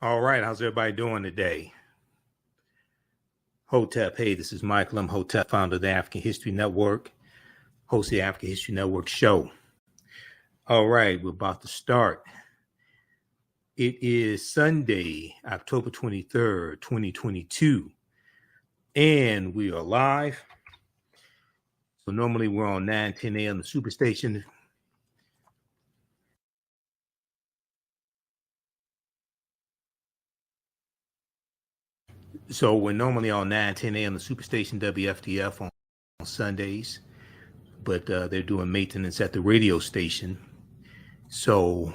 All right, how's everybody doing today? Hotep, hey, this is Michael Imhotep, founder of the African History Network, host of the African History Network show. All right, we're about to start. It is Sunday, October 23rd, 2022, and we are live. So normally we're on 9:10 a.m. the Superstation. So we're normally on 9:10 a.m. the Superstation WFDF on Sundays, but they're doing maintenance at the radio station. So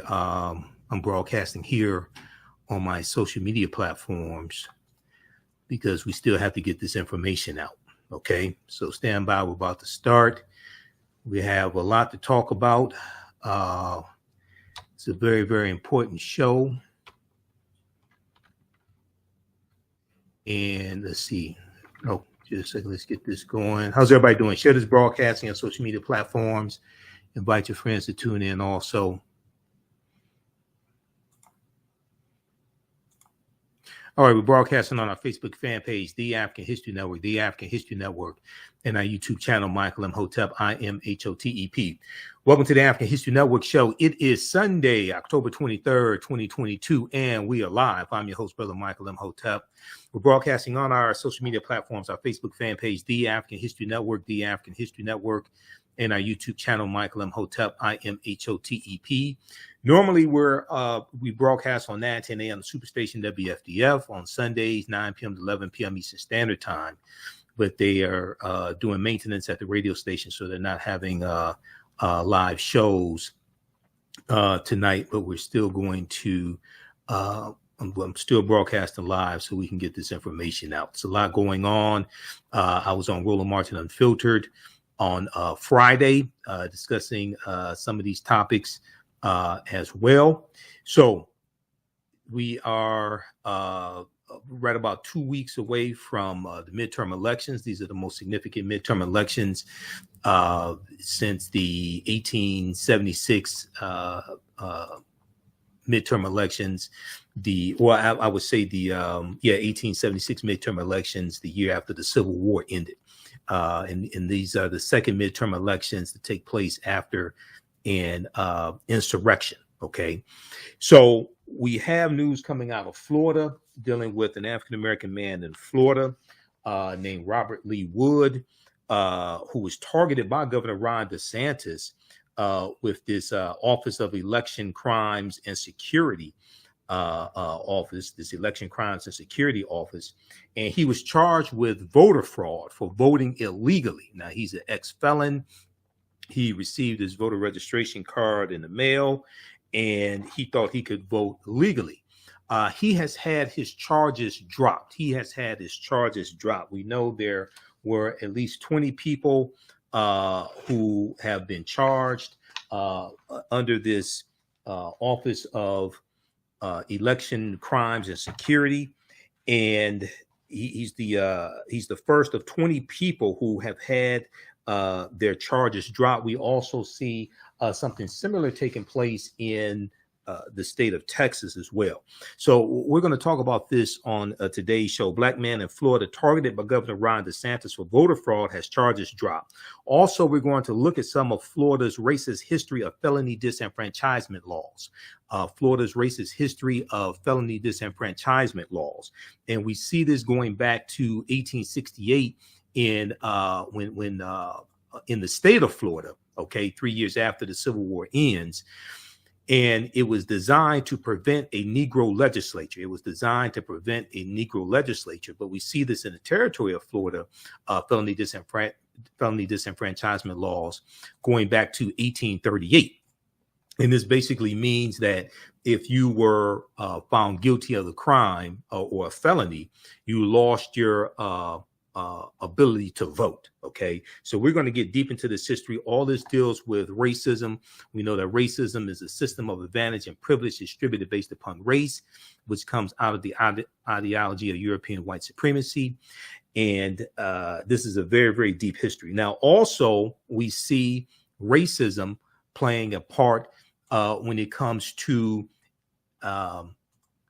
I'm broadcasting here on my social media platforms because we still have to get this information out. Okay, so stand by. We're about to start. We have a lot to talk about. It's a very, very important show. And let's see. Oh, just a second. Let's get this going. How's everybody doing? Share this broadcasting on social media platforms. Invite your friends to tune in also. All right, we're broadcasting on our Facebook fan page, The African History Network, The African History Network, and our YouTube channel, Michael Imhotep, IMHOTEP. Welcome to the African History Network show. It is Sunday, October 23rd, 2022, and we are live. I'm your host, Brother Michael Imhotep. We're broadcasting on our social media platforms, our Facebook fan page, The African History Network, The African History Network, and our YouTube channel, Michael Imhotep, IMHOTEP. Normally, we broadcast on 9:10 a.m. Superstation WFDF on Sundays, 9 p.m. to 11 p.m. Eastern Standard Time. But they are doing maintenance at the radio station, so they're not having live shows tonight. But we're still going to, I'm still broadcasting live so we can get this information out. It's a lot going on. I was on Roland Martin Unfiltered on Friday discussing some of these topics as well. So we are right about 2 weeks away from the midterm elections. These are the most significant midterm elections since the 1876 midterm elections. I would say the 1876 midterm elections, the year after the Civil War ended. And these are the second midterm elections to take place after an insurrection. Okay, so we have news coming out of Florida dealing with an African-American man in Florida named Robert Lee Wood, who was targeted by Governor Ron DeSantis with this Office of Election Crimes and Security office, this Election Crimes and Security Office, and he was charged with voter fraud for voting illegally. Now, he's an ex-felon. He received his voter registration card in the mail, and he thought he could vote legally. He has had his charges dropped. We know there were at least 20 people who have been charged under this Office of Election Crimes and Security, and he's the first of 20 people who have had their charges dropped. We also see something similar taking place in the state of Texas as well. So we're going to talk about this on today's show. Black man in Florida targeted by Governor Ron DeSantis for voter fraud has charges dropped. Also, we're going to look at some of Florida's racist history of felony disenfranchisement laws. Florida's racist history of felony disenfranchisement laws. And we see this going back to 1868 in the state of Florida, okay, 3 years after the Civil War ends. And it was designed to prevent a Negro legislature. But we see this in the territory of Florida, felony disenfranchisement laws going back to 1838. And this basically means that if you were found guilty of the crime or a felony, you lost your ability to vote. Okay, so we're going to get deep into this history. All this deals with racism. We know that racism is a system of advantage and privilege distributed based upon race, which comes out of the ideology of European white supremacy. And this is a very, very deep history. Now, also, we see racism playing a part when it comes to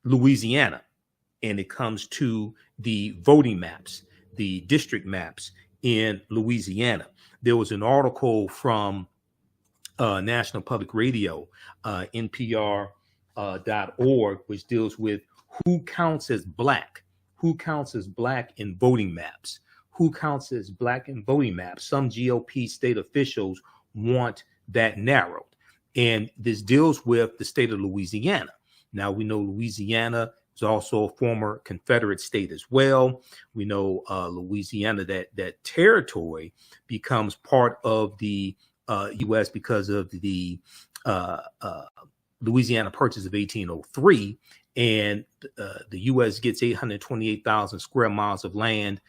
Louisiana, and it comes to the voting maps, the district maps in Louisiana. There was an article from National Public Radio, NPR.org, which deals with who counts as black in voting maps. Who counts as black in voting maps? Some GOP state officials want that narrowed. And this deals with the state of Louisiana. Now, we know Louisiana is also a former Confederate state as well. We know Louisiana, that territory becomes part of the U.S. because of the Louisiana Purchase of 1803. And the U.S. gets 828,000 square miles of land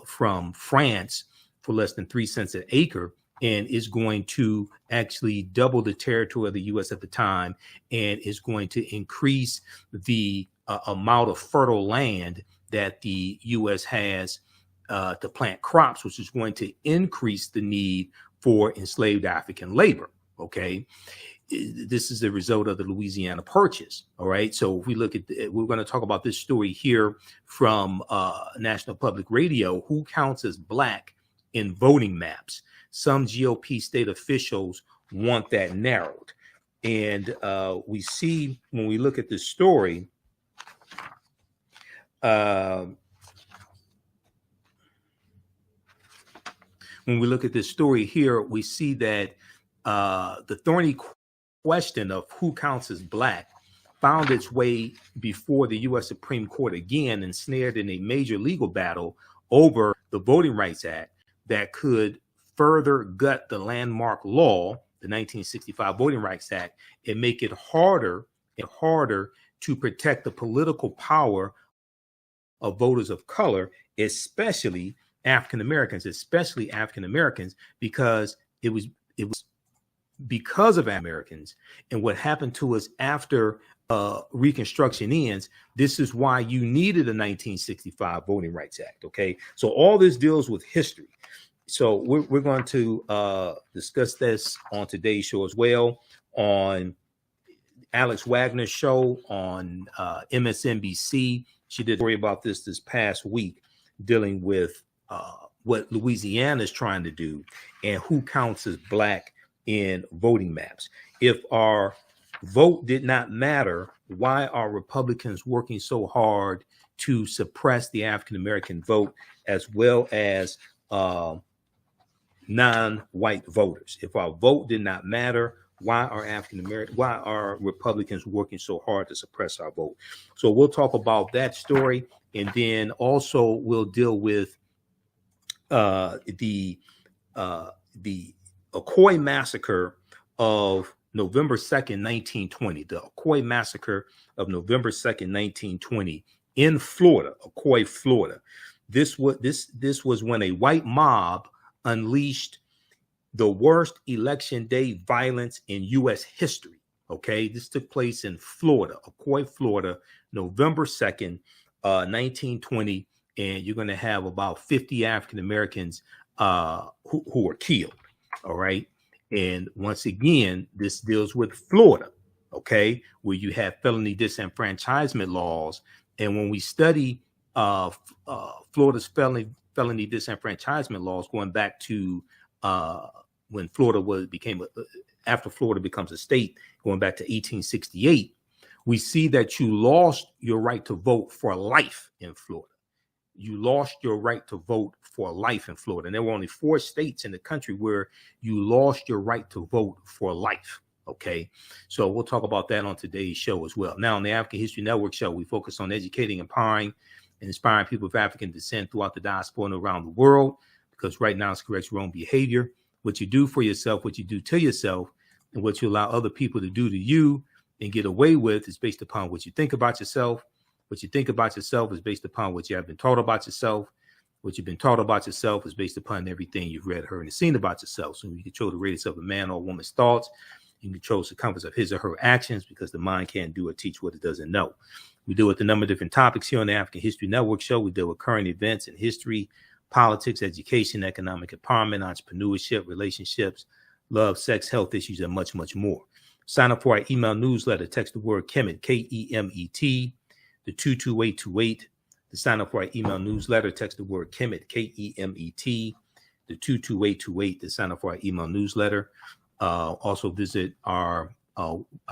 from France for less than 3 cents an acre, and is going to actually double the territory of the U.S. at the time, and is going to increase the amount of fertile land that the U.S. has to plant crops, which is going to increase the need for enslaved African labor. Okay. This is the result of the Louisiana Purchase. All right. So if we look at, we're going to talk about this story here from National Public Radio. Who counts as black in voting maps? Some GOP state officials want that narrowed. And we see when we look at this story, when we look at this story here, we see that the thorny question of who counts as black found its way before the U.S. Supreme Court again, ensnared in a major legal battle over the Voting Rights Act that could further gut the landmark law, the 1965 Voting Rights Act, and make it harder to protect the political power of voters of color, especially African Americans, because it was because of Americans and what happened to us after Reconstruction ends. This is why you needed a 1965 Voting Rights Act. Okay, so all this deals with history. So we're going to discuss this on today's show as well, on Alex Wagner's show on MSNBC. She did a story about this past week, dealing with what Louisiana is trying to do and who counts as black in voting maps. If our vote did not matter, why are Republicans working so hard to suppress the African American vote as well as non-white voters? If our vote did not matter, why are Republicans working so hard to suppress our vote? So we'll talk about that story, and then also we'll deal with the Ocoee Massacre of November 2nd, 1920. The Ocoee Massacre of November 2nd, 1920 in Florida, Ocoee, Florida. This was when a white mob unleashed the worst election day violence in U.S. history. Okay, this took place in Florida, Ocoee, Florida, November 2nd, 1920, and you're going to have about 50 African Americans who were killed. All right, and once again, this deals with Florida, okay, where you have felony disenfranchisement laws. And when we study Florida's felony disenfranchisement laws, going back to when Florida after Florida becomes a state, going back to 1868, we see that you lost your right to vote for life in Florida. You lost your right to vote for life in Florida. And there were only 4 states in the country where you lost your right to vote for life. Okay, so we'll talk about that on today's show as well. Now, on the African History Network show, we focus on educating, empowering, and inspiring people of African descent throughout the diaspora and around the world, because right now it's corrects your own behavior. What you do for yourself, what you do to yourself, and what you allow other people to do to you and get away with is based upon what you think about yourself. What you think about yourself is based upon what you have been taught about yourself. What you've been taught about yourself is based upon everything you've read, heard, and seen about yourself. So you control the radius of a man or woman's thoughts. You control the circumference of his or her actions, because the mind can't do or teach what it doesn't know. We deal with a number of different topics here on the African History Network show. We deal with current events in history, politics, education, economic empowerment, entrepreneurship, relationships, love, sex, health issues, and much, much more. Sign up for our email newsletter. Text the word Kemet, K-E-M-E-T, to 22828. To sign up for our email newsletter, text the word Kemet, K-E-M-E-T, to 22828 to sign up for our email newsletter. Also visit our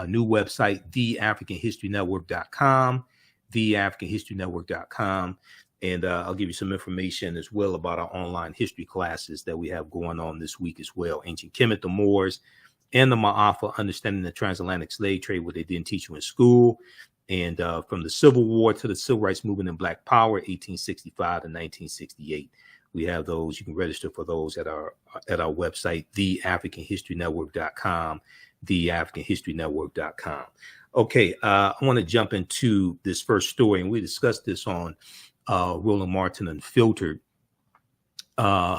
new website, TheAfricanHistoryNetwork.com, TheAfricanHistoryNetwork.com. And I'll give you some information as well about our online history classes that we have going on this week as well. Ancient Kemet, the Moors, and the Ma'afa, Understanding the Transatlantic Slave Trade, what they didn't teach you in school. And from the Civil War to the Civil Rights Movement and Black Power, 1865 to 1968. We have those. You can register for those at our website, TheAfricanHistoryNetwork.com, TheAfricanHistoryNetwork.com. Okay, I want to jump into this first story, and we discussed this on Roland Martin Unfiltered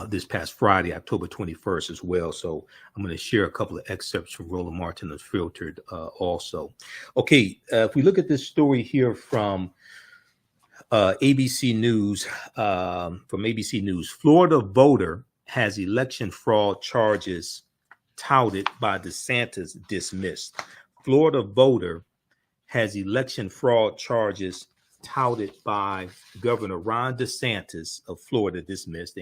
this past Friday, October 21st as well. So I'm going to share a couple of excerpts from Roland Martin Unfiltered also. Okay, if we look at this story here from ABC News, Florida voter has election fraud charges touted by DeSantis dismissed. Florida voter has election fraud charges touted by Governor Ron DeSantis of Florida dismissed.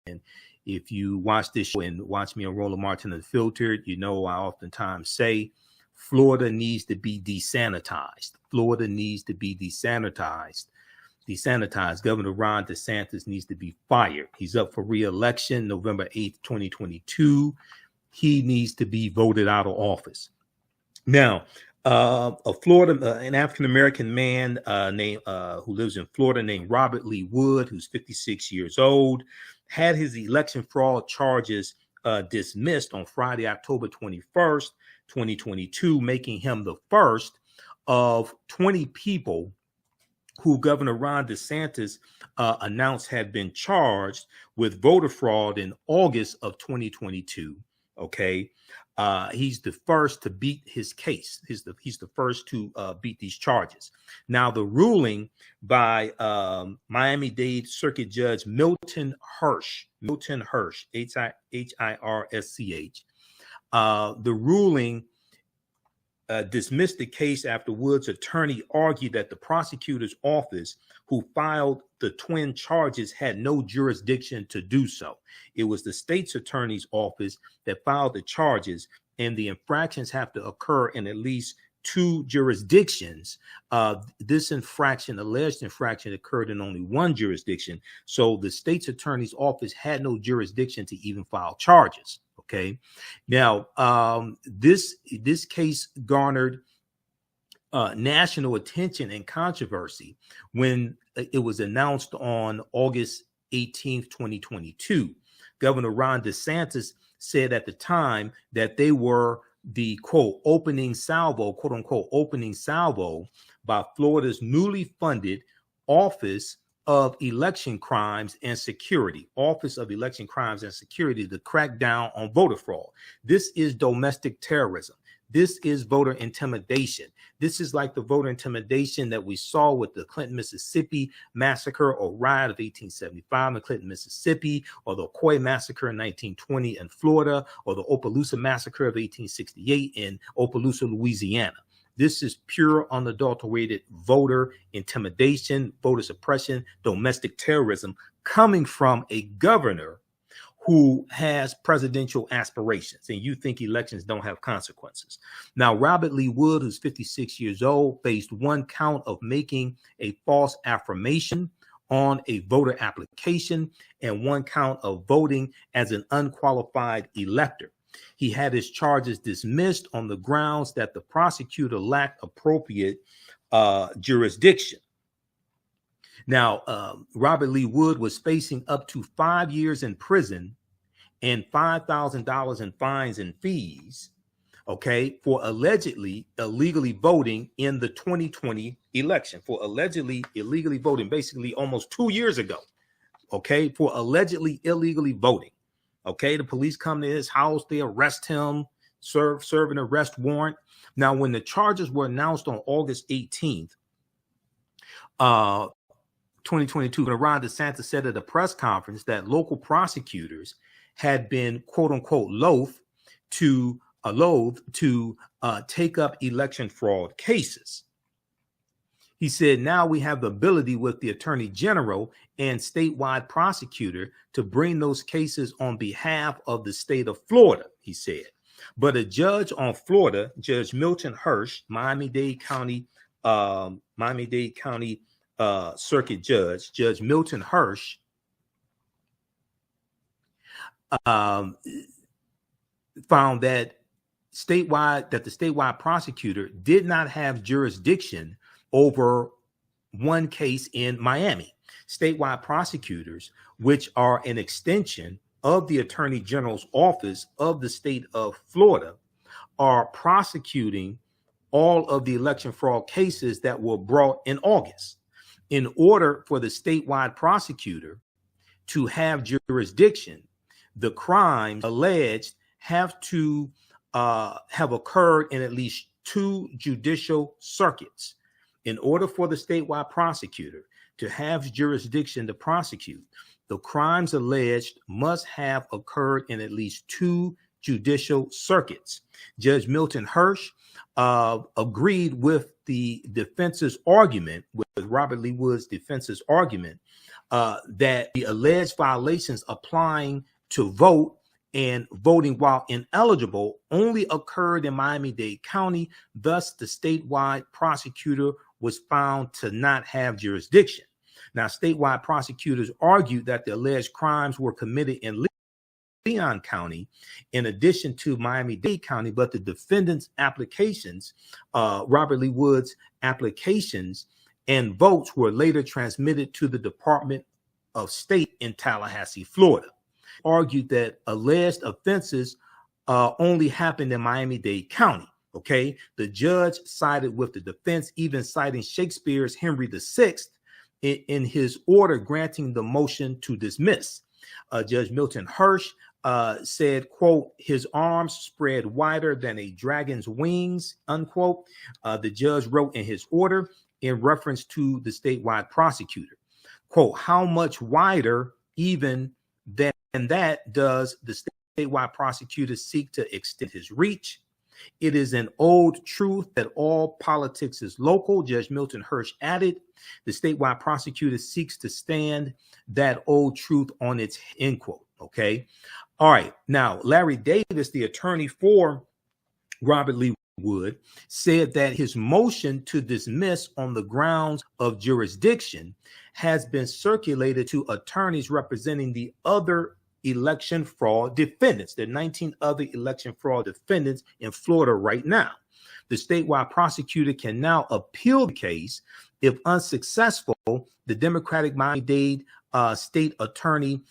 And if you watch this show and watch me on Roland Martin Unfiltered, you know I oftentimes say Florida needs to be desanitized. Florida needs to be desanitized. Governor Ron DeSantis needs to be fired. He's up for re-election November 8th, 2022. He needs to be voted out of office. Now, an African-American man who lives in Florida named Robert Lee Wood, who's 56 years old, had his election fraud charges dismissed on Friday, October 21st, 2022, making him the first of 20 people who Governor Ron DeSantis announced had been charged with voter fraud in August of 2022. Okay. He's the first to beat his case. He's the first to beat these charges. Now, the ruling by Miami-Dade Circuit Judge Milton Hirsch, H-I-R-S-C-H, the ruling dismissed the case after Wood's attorney argued that the prosecutor's office, who filed the twin charges, had no jurisdiction to do so. It was the state's attorney's office that filed the charges, and the infractions have to occur in at least 2 jurisdictions. This alleged infraction, occurred in only 1 jurisdiction. So the state's attorney's office had no jurisdiction to even file charges. Okay. Now, this case garnered national attention and controversy when it was announced on August 18th, 2022. Governor Ron DeSantis said at the time that they were the quote unquote opening salvo by Florida's newly funded Office of Election Crimes and Security, to crack down on voter fraud. This is domestic terrorism. This is voter intimidation. This is like the voter intimidation that we saw with the Clinton, Mississippi massacre or riot of 1875 in Clinton, Mississippi, or the Ocoee Massacre in 1920 in Florida, or the Opelousas Massacre of 1868 in Opelousas, Louisiana. This is pure, unadulterated voter intimidation, voter suppression, domestic terrorism coming from a governor who has presidential aspirations, and you think elections don't have consequences. Now, Robert Lee Wood, who's 56 years old, faced 1 count of making a false affirmation on a voter application and 1 count of voting as an unqualified elector. He had his charges dismissed on the grounds that the prosecutor lacked appropriate jurisdiction. Now, Robert Lee Wood was facing up to 5 years in prison and $5,000 in fines and fees, okay, for allegedly illegally voting in the 2020 election, for allegedly illegally voting, basically almost 2 years ago, okay, for allegedly illegally voting. Okay, the police come to his house, they arrest him, serve an arrest warrant. Now, when the charges were announced on August 18th, 2022, Ron DeSantis said at a press conference that local prosecutors had been, quote unquote, loath to loath to take up election fraud cases. He said, now we have the ability with the Attorney General and statewide prosecutor to bring those cases on behalf of the state of Florida, he said. But a judge on Florida, Judge Milton Hirsch, Miami-Dade County Circuit Judge, Judge Milton Hirsch, found that the statewide prosecutor did not have jurisdiction over one case in Miami. Statewide prosecutors, which are an extension of the Attorney General's office of the state of Florida, are prosecuting all of the election fraud cases that were brought in August. In order for the statewide prosecutor to have jurisdiction, the crimes alleged have to have occurred in at least 2 judicial circuits. In order for the statewide prosecutor to have jurisdiction to prosecute, the crimes alleged must have occurred in at least 2 judicial circuits. Judge Milton Hirsch agreed with the defense's argument, with Robert Lee Wood's defense's argument, that the alleged violations applying to vote and voting while ineligible only occurred in Miami-Dade County. Thus, the statewide prosecutor was found to not have jurisdiction. Now, statewide prosecutors argued that the alleged crimes were committed in Leon County in addition to Miami-Dade County, but the defendant's applications, Robert Lee Wood's applications and votes, were later transmitted to the Department of State in Tallahassee, Florida. Argued that alleged offenses only happened in Miami-Dade County. Okay, the judge sided with the defense, even citing Shakespeare's Henry VI in his order granting the motion to dismiss. Judge Milton Hirsch said, quote, his arms spread wider than a dragon's wings, unquote. The judge wrote in his order in reference to the statewide prosecutor, quote, how much wider even than that does the statewide prosecutor seek to extend his reach? It is an old truth that all politics is local, Judge Milton Hirsch added. The statewide prosecutor seeks to stand that old truth on its end quote. Okay. All right. Now, Larry Davis, the attorney for Robert Lee Wood, said that his motion to dismiss on the grounds of jurisdiction has been circulated to attorneys representing the other election fraud defendants. There are 19 other election fraud defendants in Florida right now. The statewide prosecutor can now appeal the case. If unsuccessful, the Democratic Miami-Dade State Attorney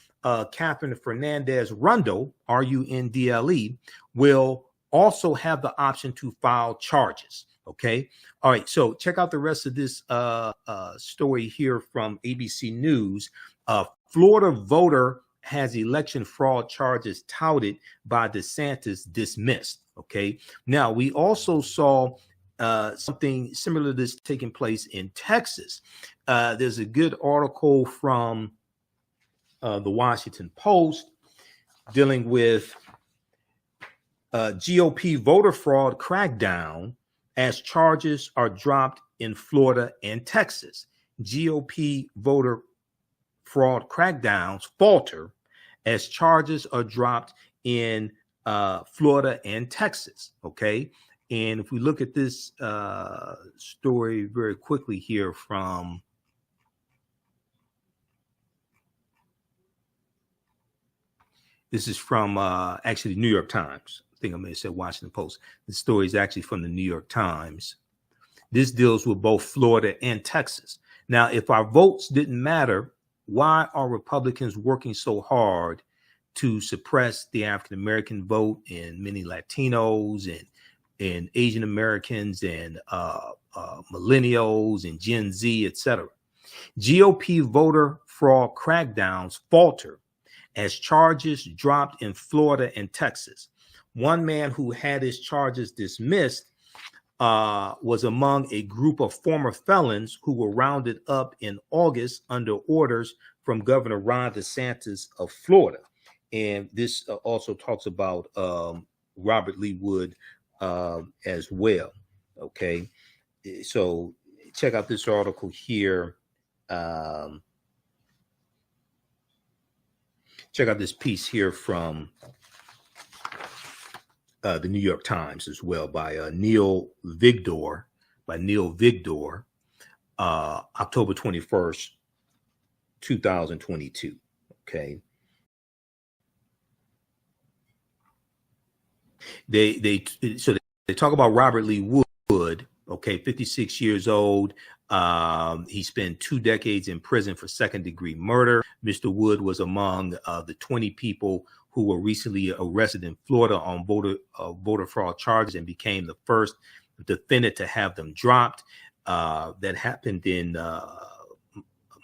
Catherine Fernandez Rundle, R-U-N-D-L-E, will also have the option to file charges. Okay. All right. So check out the rest of this story here from ABC News. Florida voter has election fraud charges touted by DeSantis dismissed. Okay. Now, we also saw something similar to this taking place in Texas. There's a good article from the Washington Post dealing with GOP voter fraud crackdown as charges are dropped in Florida and Texas. GOP voter fraud crackdowns falter as charges are dropped in Florida and Texas. Okay. And if we look at this story very quickly here from this is from actually the New York Times. I think I may have said Washington Post. The story is actually from the New York Times. This deals with both Florida and Texas. Now, if our votes didn't matter, why are Republicans working so hard to suppress the African-American vote and many Latinos and Asian Americans and millennials and Gen Z, etc.? GOP voter fraud crackdowns falter as charges dropped in Florida and Texas. One man who had his charges dismissed was among a group of former felons who were rounded up in August under orders from Governor Ron DeSantis of Florida. And this also talks about Robert Lee Wood as well. Okay, so check out this article here. Check out this piece here from the New York Times as well by Neil Vigdor, October 21st, 2022. Okay. They talk about Robert Lee Wood. Okay, 56 years old. He spent 2 decades in prison for second-degree murder. Mr. Wood was among the 20 people who were recently arrested in Florida on voter fraud charges and became the first defendant to have them dropped. That happened in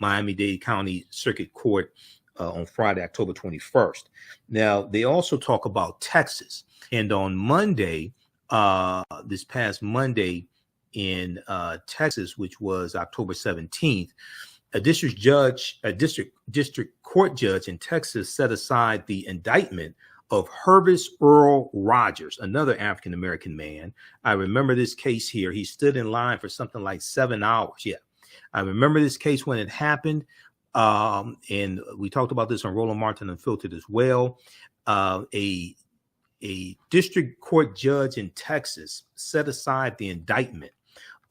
Miami-Dade County Circuit Court on Friday, October 21st. Now, they also talk about Texas. And on Monday, this past Monday in Texas, which was October 17th, a district court judge in Texas set aside the indictment of Hervis Earl Rogers, another African-American man. I remember this case here. He stood in line for something like 7 hours. Yeah, I remember this case when it happened. And we talked about this on Roland Martin Unfiltered as well. A district court judge in Texas set aside the indictment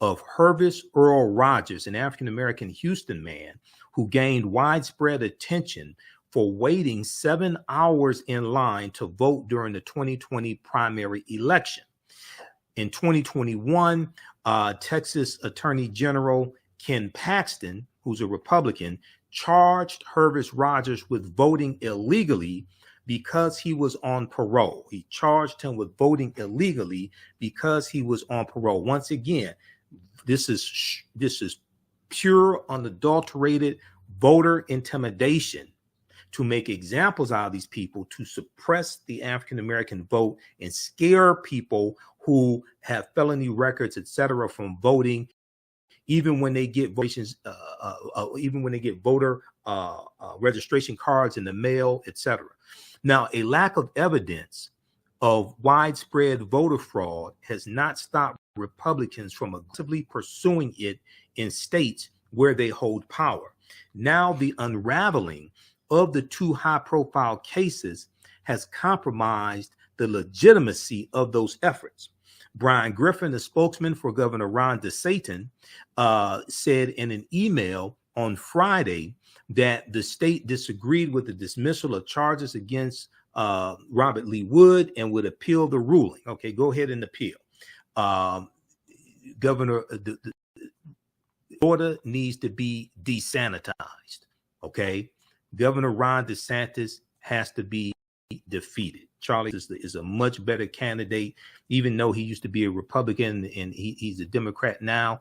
of Hervis Earl Rogers, an African-American Houston man who gained widespread attention for waiting 7 hours in line to vote during the 2020 primary election. In 2021, Texas Attorney General Ken Paxton, who's a Republican, charged Hervis Rogers with voting illegally because he was on parole. He charged him with voting illegally because he was on parole. Once again, this is pure, unadulterated voter intimidation to make examples out of these people, to suppress the African-American vote and scare people who have felony records, etc., from voting, even when they get voter registration cards in the mail, etc. Now, a lack of evidence of widespread voter fraud has not stopped Republicans from aggressively pursuing it in states where they hold power. Now, the unraveling of the 2 high-profile cases has compromised the legitimacy of those efforts. Brian Griffin, the spokesman for Governor Ron DeSantis, said in an email on Friday that the state disagreed with the dismissal of charges against Robert Lee Wood and would appeal the ruling. Okay, go ahead and appeal. Governor, the order needs to be desanitized. Okay, Governor Ron DeSantis has to be defeated. Charlie is a much better candidate, even though he used to be a Republican and he's a Democrat now.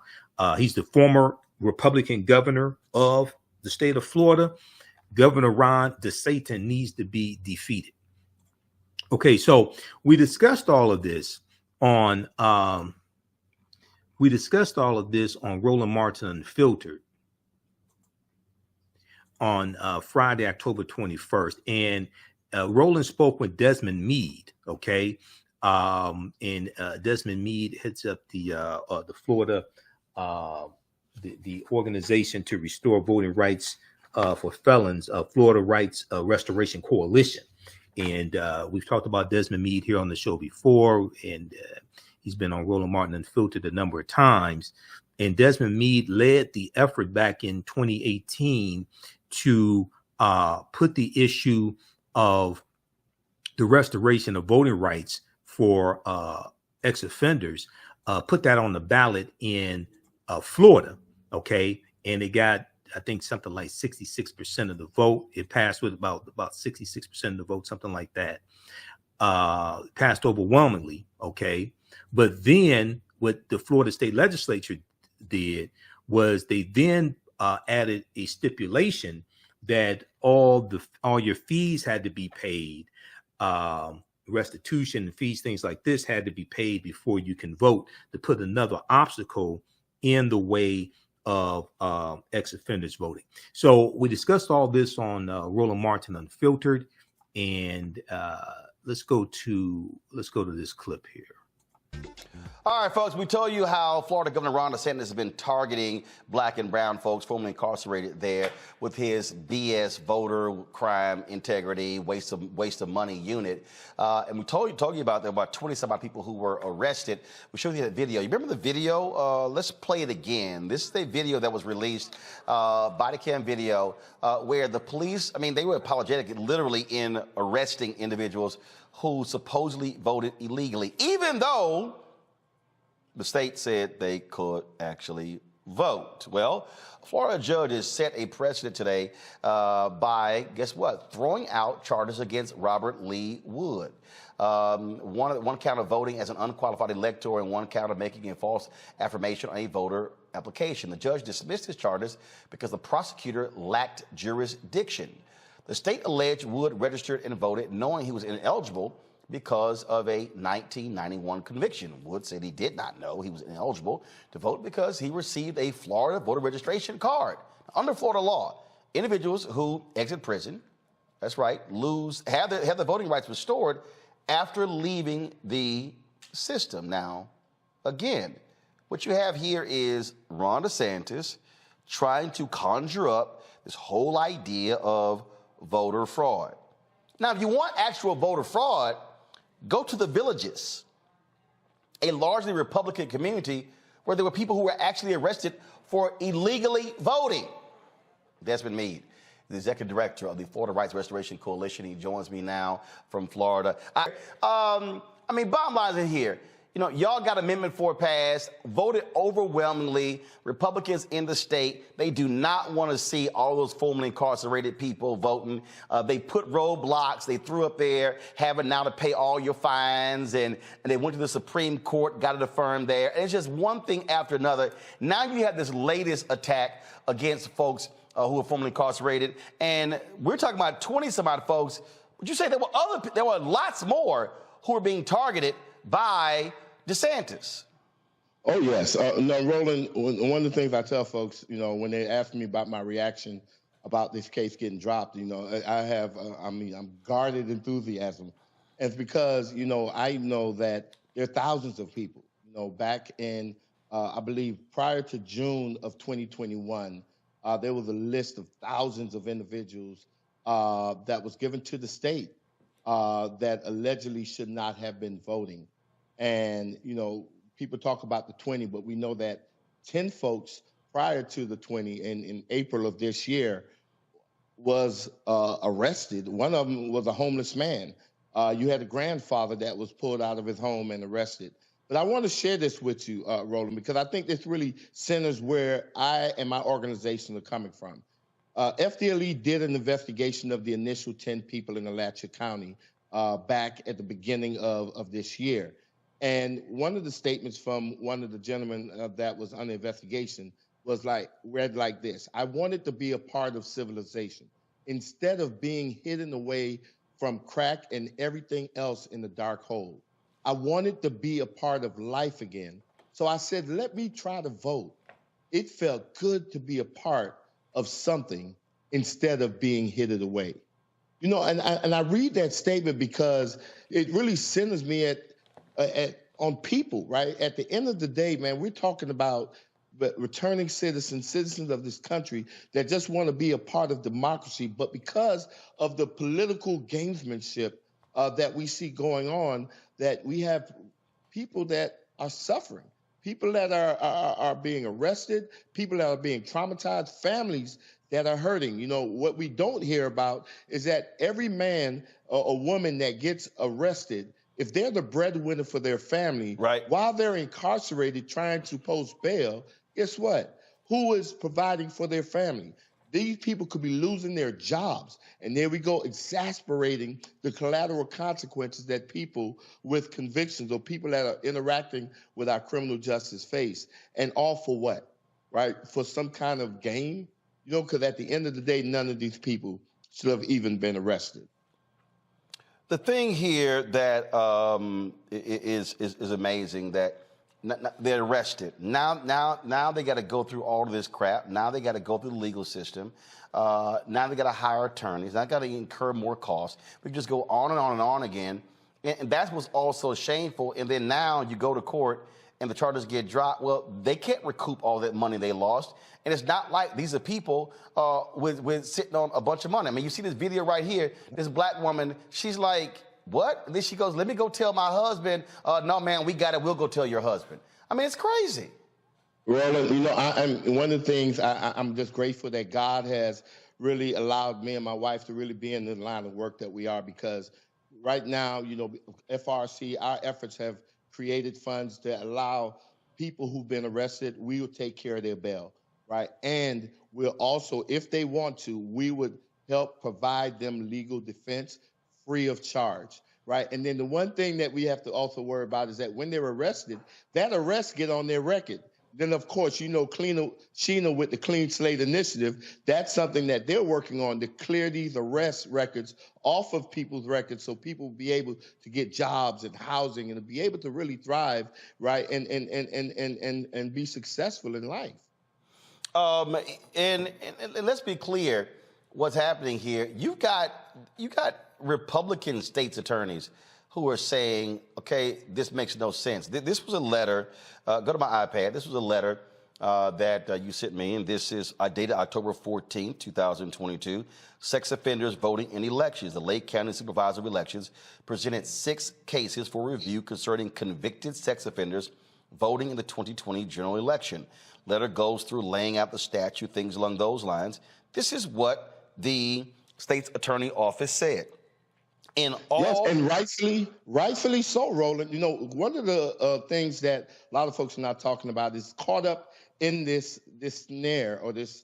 He's the former Republican governor of the state of Florida. Governor Ron DeSantis needs to be defeated. Okay, so we discussed all of this on Roland Martin Unfiltered on Friday, October 21st, and Roland spoke with Desmond Meade. Okay, and Desmond Meade heads up the Florida the organization to restore voting rights for felons, Florida Rights Restoration Coalition. And we've talked about Desmond Meade here on the show before, and he's been on Roland Martin Unfiltered a number of times. And Desmond Meade led the effort back in 2018 to put the issue of the restoration of voting rights for ex-offenders, put that on the ballot in Florida. Okay, and it got, I think, something like 66% of the vote. It passed with about 66% of the vote, something like that. Passed overwhelmingly. Okay, but then what the Florida State Legislature did was they then added a stipulation that all your fees had to be paid, restitution and fees, things like this had to be paid before you can vote, to put another obstacle in the way of ex-offenders voting. So we discussed all this on Roland Martin Unfiltered, and let's go to this clip here. All right, folks, we told you how Florida Governor Ron DeSantis has been targeting black and brown folks formerly incarcerated there with his BS voter crime integrity, waste of money unit. And we told you about there were about 20-some odd people who were arrested. We showed you that video. You remember the video? Let's play it again. This is a video that was released, body cam video, where the police, I mean, they were apologetic literally in arresting individuals who supposedly voted illegally, even though the state said they could actually vote. Well, Florida judges set a precedent today by, guess what, throwing out charges against Robert Lee Wood. One count of voting as an unqualified elector and one count of making a false affirmation on a voter application. The judge dismissed his charges because the prosecutor lacked jurisdiction. The state alleged Wood registered and voted knowing he was ineligible because of a 1991 conviction. Wood said he did not know he was ineligible to vote because he received a Florida voter registration card. Under Florida law, individuals who exit prison, that's right, have their voting rights restored after leaving the system. Now, again, what you have here is Ron DeSantis trying to conjure up this whole idea of voter fraud. Now, if you want actual voter fraud, go to the Villages, a largely Republican community where there were people who were actually arrested for illegally voting. Desmond Meade, the executive director of the Florida Rights Restoration Coalition. He joins me now from Florida. I mean, bottom line is here. You know, y'all got Amendment 4 passed, voted overwhelmingly. Republicans in the state, they do not want to see all those formerly incarcerated people voting. They put roadblocks. They threw up there, having now to pay all your fines. And they went to the Supreme Court, got it affirmed there. And it's just one thing after another. Now you have this latest attack against folks who are formerly incarcerated. And we're talking about 20-some odd folks. Would you say there were lots more who were being targeted by DeSantis? Oh, yes. No, Roland, one of the things I tell folks, you know, when they ask me about my reaction about this case getting dropped, you know, I have, I'm guarded enthusiasm. And it's because, you know, I know that there are thousands of people, you know, back in, I believe, prior to June of 2021, there was a list of thousands of individuals that was given to the state that allegedly should not have been voting. And, you know, people talk about the 20, but we know that 10 folks prior to the 20 in April of this year was arrested. One of them was a homeless man. You had a grandfather that was pulled out of his home and arrested. But I want to share this with you, Roland, because I think this really centers where I and my organization are coming from. FDLE did an investigation of the initial 10 people in Alachua County back at the beginning of this year. And one of the statements from one of the gentlemen that was under investigation was read like this: I wanted to be a part of civilization instead of being hidden away from crack and everything else in the dark hole. I wanted to be a part of life again. So I said, let me try to vote. It felt good to be a part of something instead of being hidden away. You know, and I read that statement because it really centers me on people, right? At the end of the day, man, we're talking about returning citizens of this country that just want to be a part of democracy, but because of the political gamesmanship that we see going on, that we have people that are suffering, people that are being arrested, people that are being traumatized, families that are hurting. You know, what we don't hear about is that every man or woman that gets arrested, if they're the breadwinner for their family, right, while they're incarcerated trying to post bail, guess what? Who is providing for their family? These people could be losing their jobs. And there we go, exasperating the collateral consequences that people with convictions or people that are interacting with our criminal justice face. And all for what, right? For some kind of gain? You know, because at the end of the day, none of these people should have even been arrested. The thing here that is amazing that they're arrested. Now they got to go through all of this crap. Now they got to go through the legal system. Now they got to hire attorneys. Now they got to incur more costs. We can just go on and on and on again. And that's what's also shameful. And then now you go to court and the charges get dropped. Well, they can't recoup all that money they lost. And it's not like these are people with sitting on a bunch of money. I mean, you see this video right here, this black woman, she's like, what? And then she goes, let me go tell my husband. No, man, we got it. We'll go tell your husband. I mean, it's crazy. Well, you know, I'm one of the things I'm just grateful that God has really allowed me and my wife to really be in the line of work that we are, because right now, you know, FRC, our efforts have created funds to allow people who've been arrested, we will take care of their bail, right? And we'll also, if they want to, we would help provide them legal defense free of charge, right? And then the one thing that we have to also worry about is that when they're arrested, that arrest get on their record. Then, of course, you know, Sheena with the Clean Slate Initiative, that's something that they're working on to clear these arrest records off of people's records so people will be able to get jobs and housing and to be able to really thrive, right, and be successful in life. And let's be clear what's happening here. You got Republican states attorneys who are saying, okay, this makes no sense. This was a letter, go to my iPad, this was a letter that you sent me, and this is dated October 14, 2022. Sex offenders voting in elections. The Lake County Supervisor of Elections presented 6 cases for review concerning convicted sex offenders voting in the 2020 general election. Letter goes through laying out the statute, things along those lines. This is what the state's attorney office said. Yes, and rightfully so, Roland. You know, one of the things that a lot of folks are not talking about is caught up in this snare or this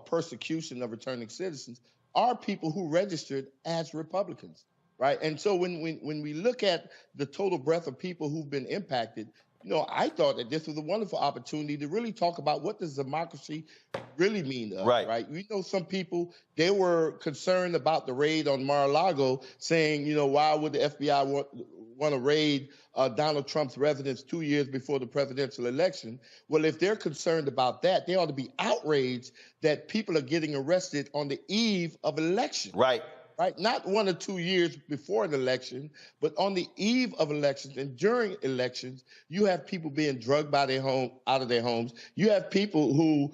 persecution of returning citizens are people who registered as Republicans, right? And so when we look at the total breadth of people who've been impacted, you know, I thought that this was a wonderful opportunity to really talk about what does democracy really mean to us, right? You know, some people, they were concerned about the raid on Mar-a-Lago, saying, you know, why would the FBI want to raid Donald Trump's residence 2 years before the presidential election? Well, if they're concerned about that, they ought to be outraged that people are getting arrested on the eve of election. Right. Not 1 or 2 years before an election, but on the eve of elections and during elections, you have people being drugged by out of their homes. You have people who,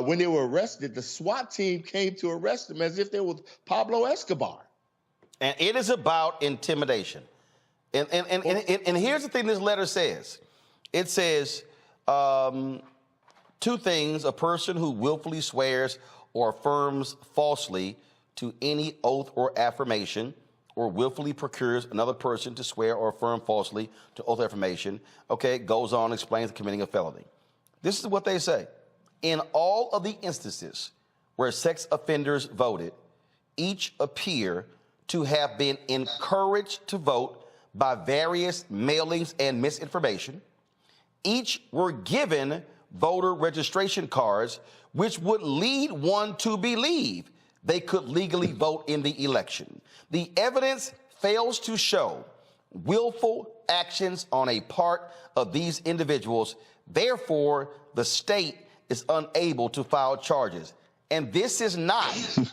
when they were arrested, the SWAT team came to arrest them as if they were Pablo Escobar. And it is about intimidation. And here's the thing this letter says. It says 2 things: a person who willfully swears or affirms falsely to any oath or affirmation, or willfully procures another person to swear or affirm falsely to oath or affirmation, okay, goes on, explains committing a felony. This is what they say. In all of the instances where sex offenders voted, each appear to have been encouraged to vote by various mailings and misinformation. Each were given voter registration cards, which would lead one to believe they could legally vote in the election. The evidence fails to show willful actions on a part of these individuals. Therefore, the state is unable to file charges. And this is not,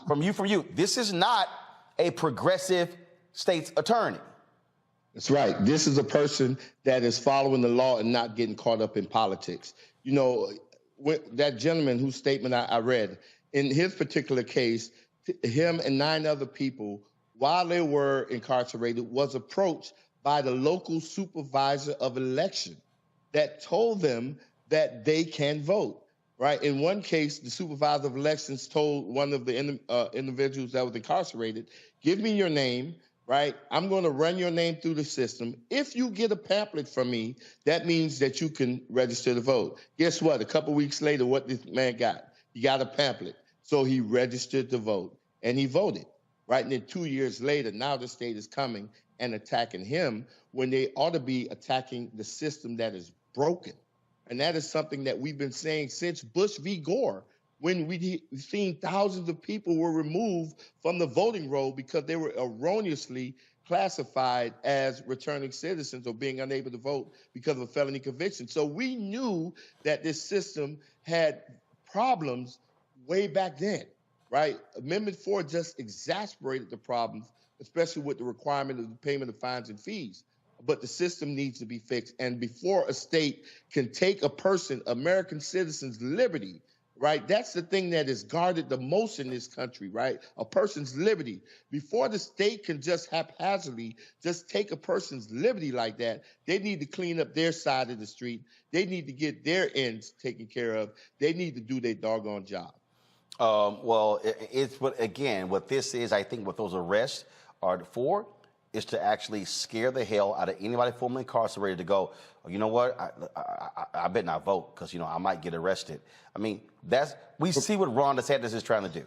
from you, this is not a progressive state's attorney. That's right. This is a person that is following the law and not getting caught up in politics. You know, that gentleman whose statement I read, in his particular case, him and 9 other people, while they were incarcerated, was approached by the local supervisor of election that told them that they can vote, right? In one case, the supervisor of elections told one of the individuals that was incarcerated, give me your name, right? I'm going to run your name through the system. If you get a pamphlet from me, that means that you can register to vote. Guess what? A couple weeks later, what this man got? He got a pamphlet. So he registered to vote, and he voted, right? And then 2 years later, now the state is coming and attacking him when they ought to be attacking the system that is broken. And that is something that we've been saying since Bush v. Gore, when we've seen thousands of people were removed from the voting roll because they were erroneously classified as returning citizens or being unable to vote because of a felony conviction. So we knew that this system had problems way back then. right? Amendment 4 just exasperated the problems, especially with the requirement of the payment of fines and fees. But the system needs to be fixed. And before a state can take a person, American citizens' liberty, right? That's the thing that is guarded the most in this country, right? A person's liberty. Before the state can just haphazardly just take a person's liberty like that, they need to clean up their side of the street. They need to get their ends taken care of. They need to do their doggone job. Well, it's what this is, I think what those arrests are for is to actually scare the hell out of anybody formerly incarcerated to go, oh, you know what, I better not vote because, you know, I might get arrested. I mean, we see what Ron DeSantis is trying to do.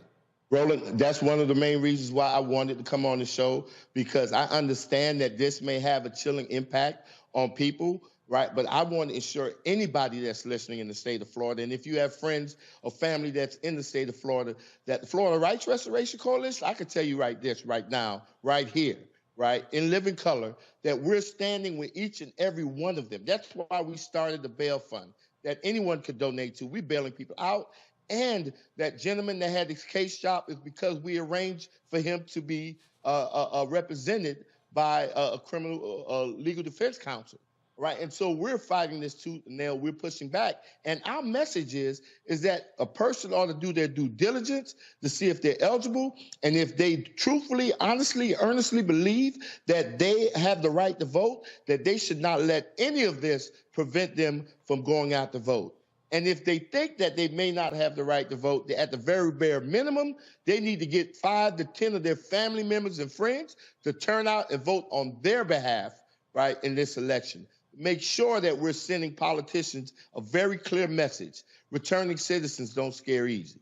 Roland, that's one of the main reasons why I wanted to come on the show, because I understand that this may have a chilling impact on people, right? But I want to ensure anybody that's listening in the state of Florida, and if you have friends or family that's in the state of Florida, that the Florida Rights Restoration Coalition, I can tell you right now, right here, right, in living color, that we're standing with each and every one of them. That's why we started the bail fund that anyone could donate to. We're bailing people out. And that gentleman that had his case shop is because we arranged for him to be represented by a criminal legal defense counsel, right? And so we're fighting this tooth and nail. We're pushing back. And our message is that a person ought to do their due diligence to see if they're eligible. And if they truthfully, honestly, earnestly believe that they have the right to vote, that they should not let any of this prevent them from going out to vote. And if they think that they may not have the right to vote, at the very bare minimum, they need to get 5 to 10 of their family members and friends to turn out and vote on their behalf, right, in this election. Make sure that we're sending politicians a very clear message. Returning citizens don't scare easy.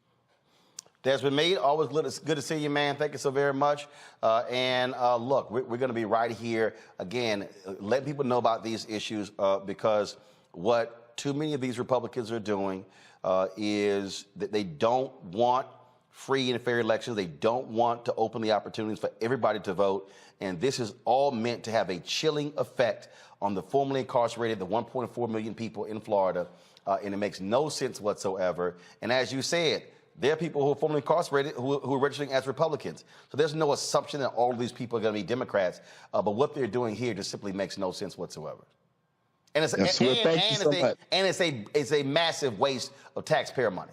Desmond Meade, always good to see you, man. Thank you so very much. Look, we're going to be right here, again, letting people know about these issues because what too many of these Republicans are doing is that they don't want free and fair elections. They don't want to open the opportunities for everybody to vote. And this is all meant to have a chilling effect on the formerly incarcerated, the 1.4 million people in Florida. And it makes no sense whatsoever. And as you said, there are people who are formerly incarcerated who are registering as Republicans. So there's no assumption that all of these people are going to be Democrats. But what they're doing here just simply makes no sense whatsoever. And it's a massive waste of taxpayer money.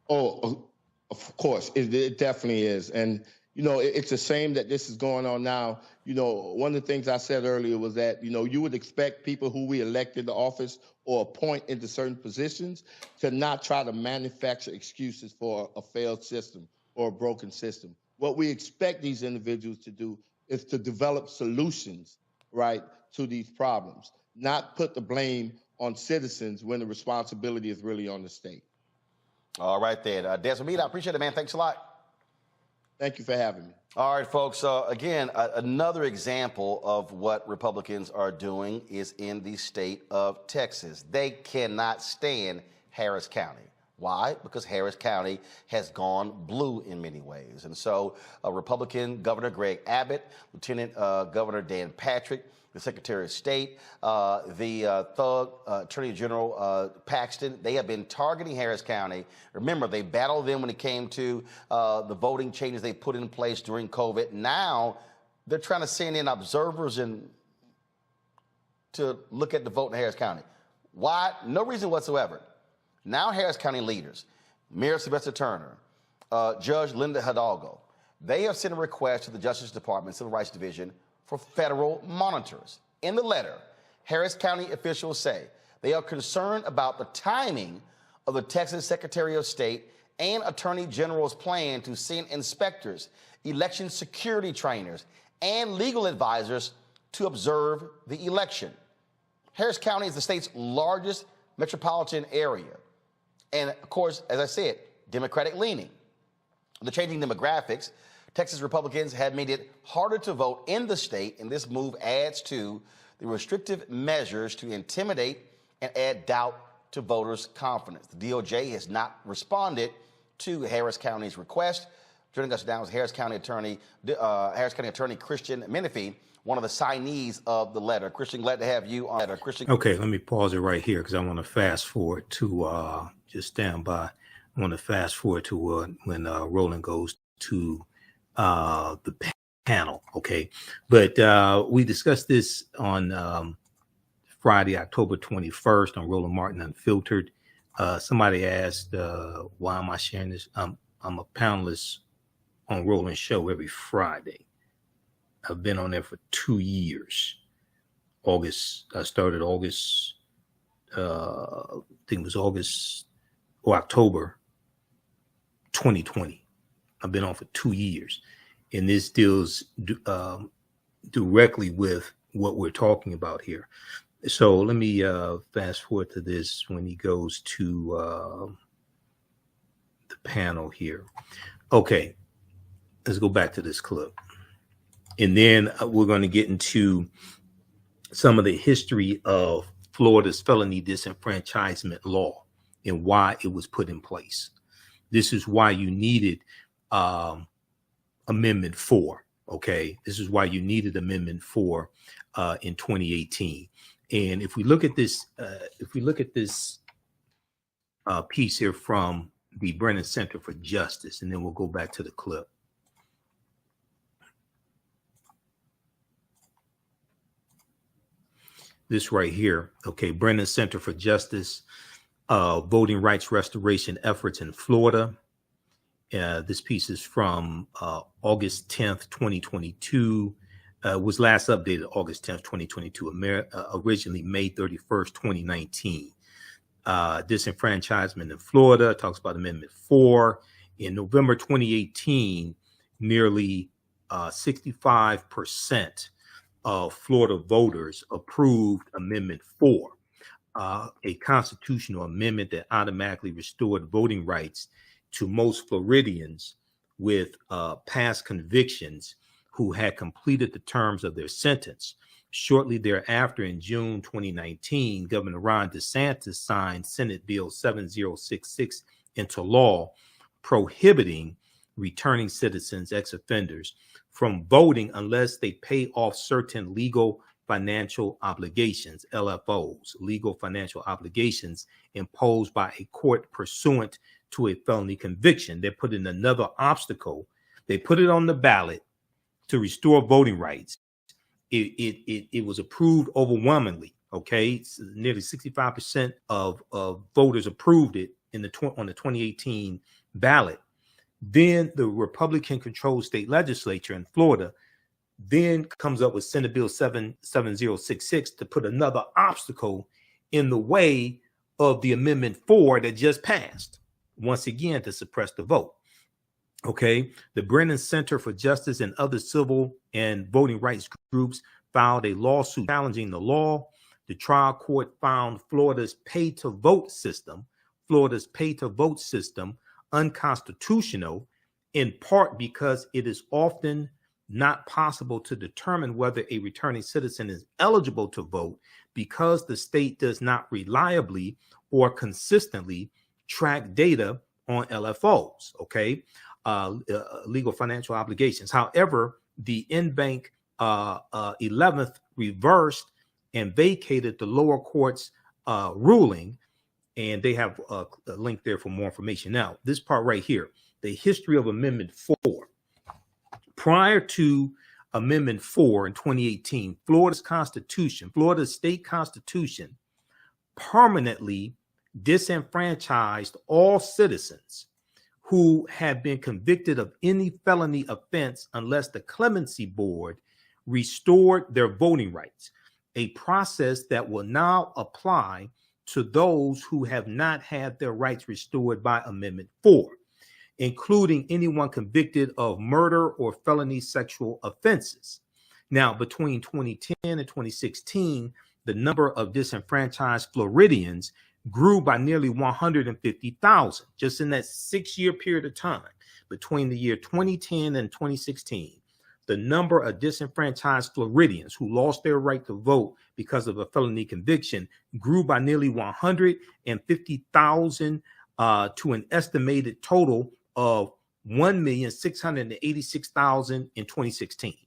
Oh, of course, it definitely is. And, you know, it's a shame that this is going on now. You know, one of the things I said earlier was that, you know, you would expect people who we elected to office or appoint into certain positions to not try to manufacture excuses for a failed system or a broken system. What we expect these individuals to do is to develop solutions, right, to these problems. Not put the blame on citizens when the responsibility is really on the state. All right, then. Desmond Meade, I appreciate it, man. Thanks a lot. Thank you for having me. All right, folks. Again, another example of what Republicans are doing is in the state of Texas. They cannot stand Harris County. Why? Because Harris County has gone blue in many ways. And so Republican Governor Greg Abbott, Lieutenant Governor Dan Patrick, the Secretary of State, the thug Attorney General Paxton, they have been targeting Harris County. Remember, they battled them when it came to the voting changes they put in place during COVID. Now they're trying to send in observers to look at the vote in Harris County. Why? No reason whatsoever. Now Harris County leaders, Mayor Sylvester Turner, Judge Linda Hidalgo, they have sent a request to the Justice Department, Civil Rights Division, for federal monitors. In the letter, Harris County officials say they are concerned about the timing of the Texas Secretary of State and Attorney General's plan to send inspectors, election security trainers, and legal advisors to observe the election. Harris County is the state's largest metropolitan area. And of course, as I said, Democratic leaning. The changing demographics, Texas Republicans have made it harder to vote in the state, and this move adds to the restrictive measures to intimidate and add doubt to voters' confidence. The DOJ has not responded to Harris County's request. Joining us now is Harris County Attorney Christian Menifee, one of the signees of the letter. Christian, glad to have you on. Christian. Okay, let me pause it right here because I want to fast forward to just stand by. want to fast forward to when Roland goes to the panel. Okay. But we discussed this on Friday, October 21st on Roland Martin Unfiltered. Somebody asked, why am I sharing this? I'm a panelist on Roland's show every Friday. I've been on there for 2 years. I started August, I think it was August or October 2020. I've been on for 2 years. And this deals directly with what we're talking about here. So let me fast forward to this when he goes to the panel here. Okay, let's go back to this clip. And then we're going to get into some of the history of Florida's felony disenfranchisement law and why it was put in place. This is why you needed Amendment 4. Okay, this is why you needed Amendment 4 in 2018. And if we look at this, piece here from the Brennan Center for Justice, and then we'll go back to the clip. This right here, okay, Brennan Center for Justice, voting rights restoration efforts in Florida. This piece is from August 10th, 2022. Was last updated August 10th, 2022, originally May 31st, 2019. Disenfranchisement in Florida, talks about Amendment 4. In November 2018, nearly 65% of Florida voters approved Amendment 4, a constitutional amendment that automatically restored voting rights to most Floridians with past convictions who had completed the terms of their sentence. Shortly thereafter, in June 2019, Governor Ron DeSantis signed Senate Bill 7066 into law, prohibiting returning citizens, ex-offenders, from voting unless they pay off certain legal financial obligations, LFOs, legal financial obligations imposed by a court pursuant to a felony conviction. They put in another obstacle. They put it on the ballot to restore voting rights. It was approved overwhelmingly. Okay, nearly 65% of voters approved it on the 2018 ballot. Then the Republican-controlled state legislature in Florida then comes up with Senate Bill 7066 to put another obstacle in the way of the Amendment 4 that just passed, once again to suppress the vote. Okay, the Brennan Center for Justice and other civil and voting rights groups filed a lawsuit challenging the law. The trial court found Florida's pay-to-vote system unconstitutional, in part because it is often not possible to determine whether a returning citizen is eligible to vote because the state does not reliably or consistently track data on LFOs, okay, legal financial obligations. However, the in-bank 11th reversed and vacated the lower court's ruling, and they have a link there for more information. Now, this part right here, the history of Amendment 4. Prior to Amendment 4 in 2018, Florida's state constitution, permanently disenfranchised all citizens who had been convicted of any felony offense unless the clemency board restored their voting rights, a process that will now apply to those who have not had their rights restored by Amendment 4, including anyone convicted of murder or felony sexual offenses. Now, between 2010 and 2016, the number of disenfranchised Floridians grew by nearly 150,000 just in that 6-year period of time. Between the year 2010 and 2016, the number of disenfranchised Floridians who lost their right to vote because of a felony conviction grew by nearly 150,000 to an estimated total of 1,686,000 in 2016.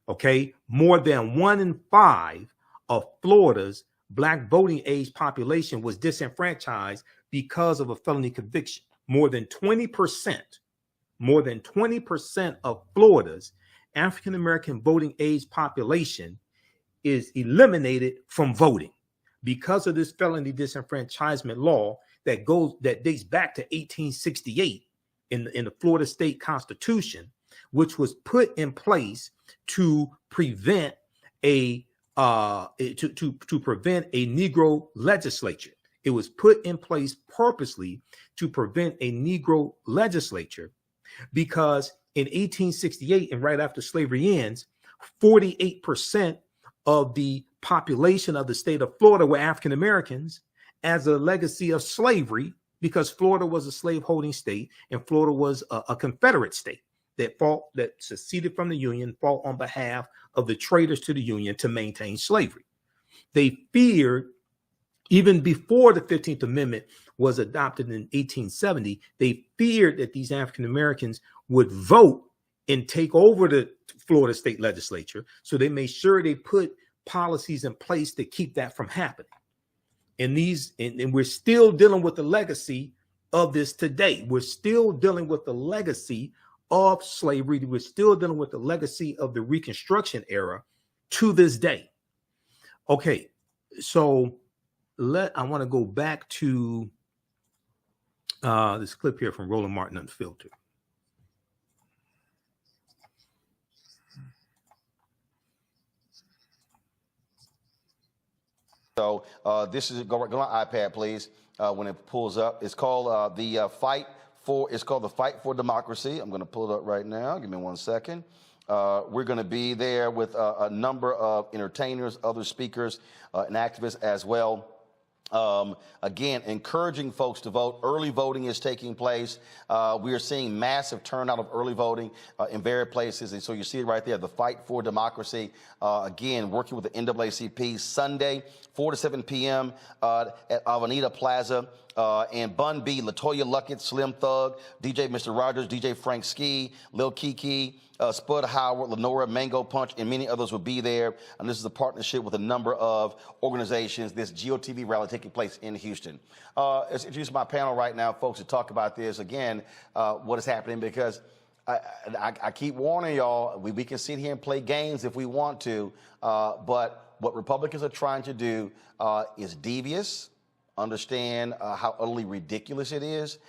Okay, more than 1 in 5 of Florida's Black voting age population was disenfranchised because of a felony conviction. more than 20%, more than 20% of Florida's African American voting age population is eliminated from voting because of this felony disenfranchisement law that dates back to 1868 in the Florida State Constitution, which was put in place to prevent a prevent a Negro legislature. It was put in place purposely to prevent a Negro legislature because in 1868 and right after slavery ends, 48% of the population of the state of Florida were African Americans as a legacy of slavery, because Florida was a slaveholding state and Florida was a Confederate state that seceded from the Union, fought on behalf of the traitors to the Union to maintain slavery. They feared, even before the 15th Amendment was adopted in 1870, they feared that these African Americans would vote and take over the Florida state legislature. So they made sure they put policies in place to keep that from happening. And we're still dealing with the legacy of this today. We're still dealing with the legacy of slavery. We're still dealing with the legacy of the Reconstruction era to this day. Okay, so I want to go back to this clip here from Roland Martin Unfiltered. So this is go on iPad, please. When it pulls up, it's called the fight for. It's called the Fight for Democracy. I'm going to pull it up right now. Give me 1 second. We're going to be there with a number of entertainers, other speakers, and activists as well. Again, encouraging folks to vote. Early voting is taking place. We are seeing massive turnout of early voting in various places. And so you see it right there, the Fight for Democracy. Again, working with the NAACP Sunday, 4 to 7 p.m. At Avenida Plaza. And Bun B, LaToya Luckett, Slim Thug, DJ Mr. Rogers, DJ Frank Ski, Lil Kiki, Spud Howard, Lenora, Mango Punch, and many others will be there. And this is a partnership with a number of organizations. This GOTV rally taking place in Houston. Let's introduce my panel right now, folks, to talk about this. Again, what is happening, because I keep warning y'all, we can sit here and play games if we want to, but what Republicans are trying to do is devious. Understand how utterly ridiculous it is.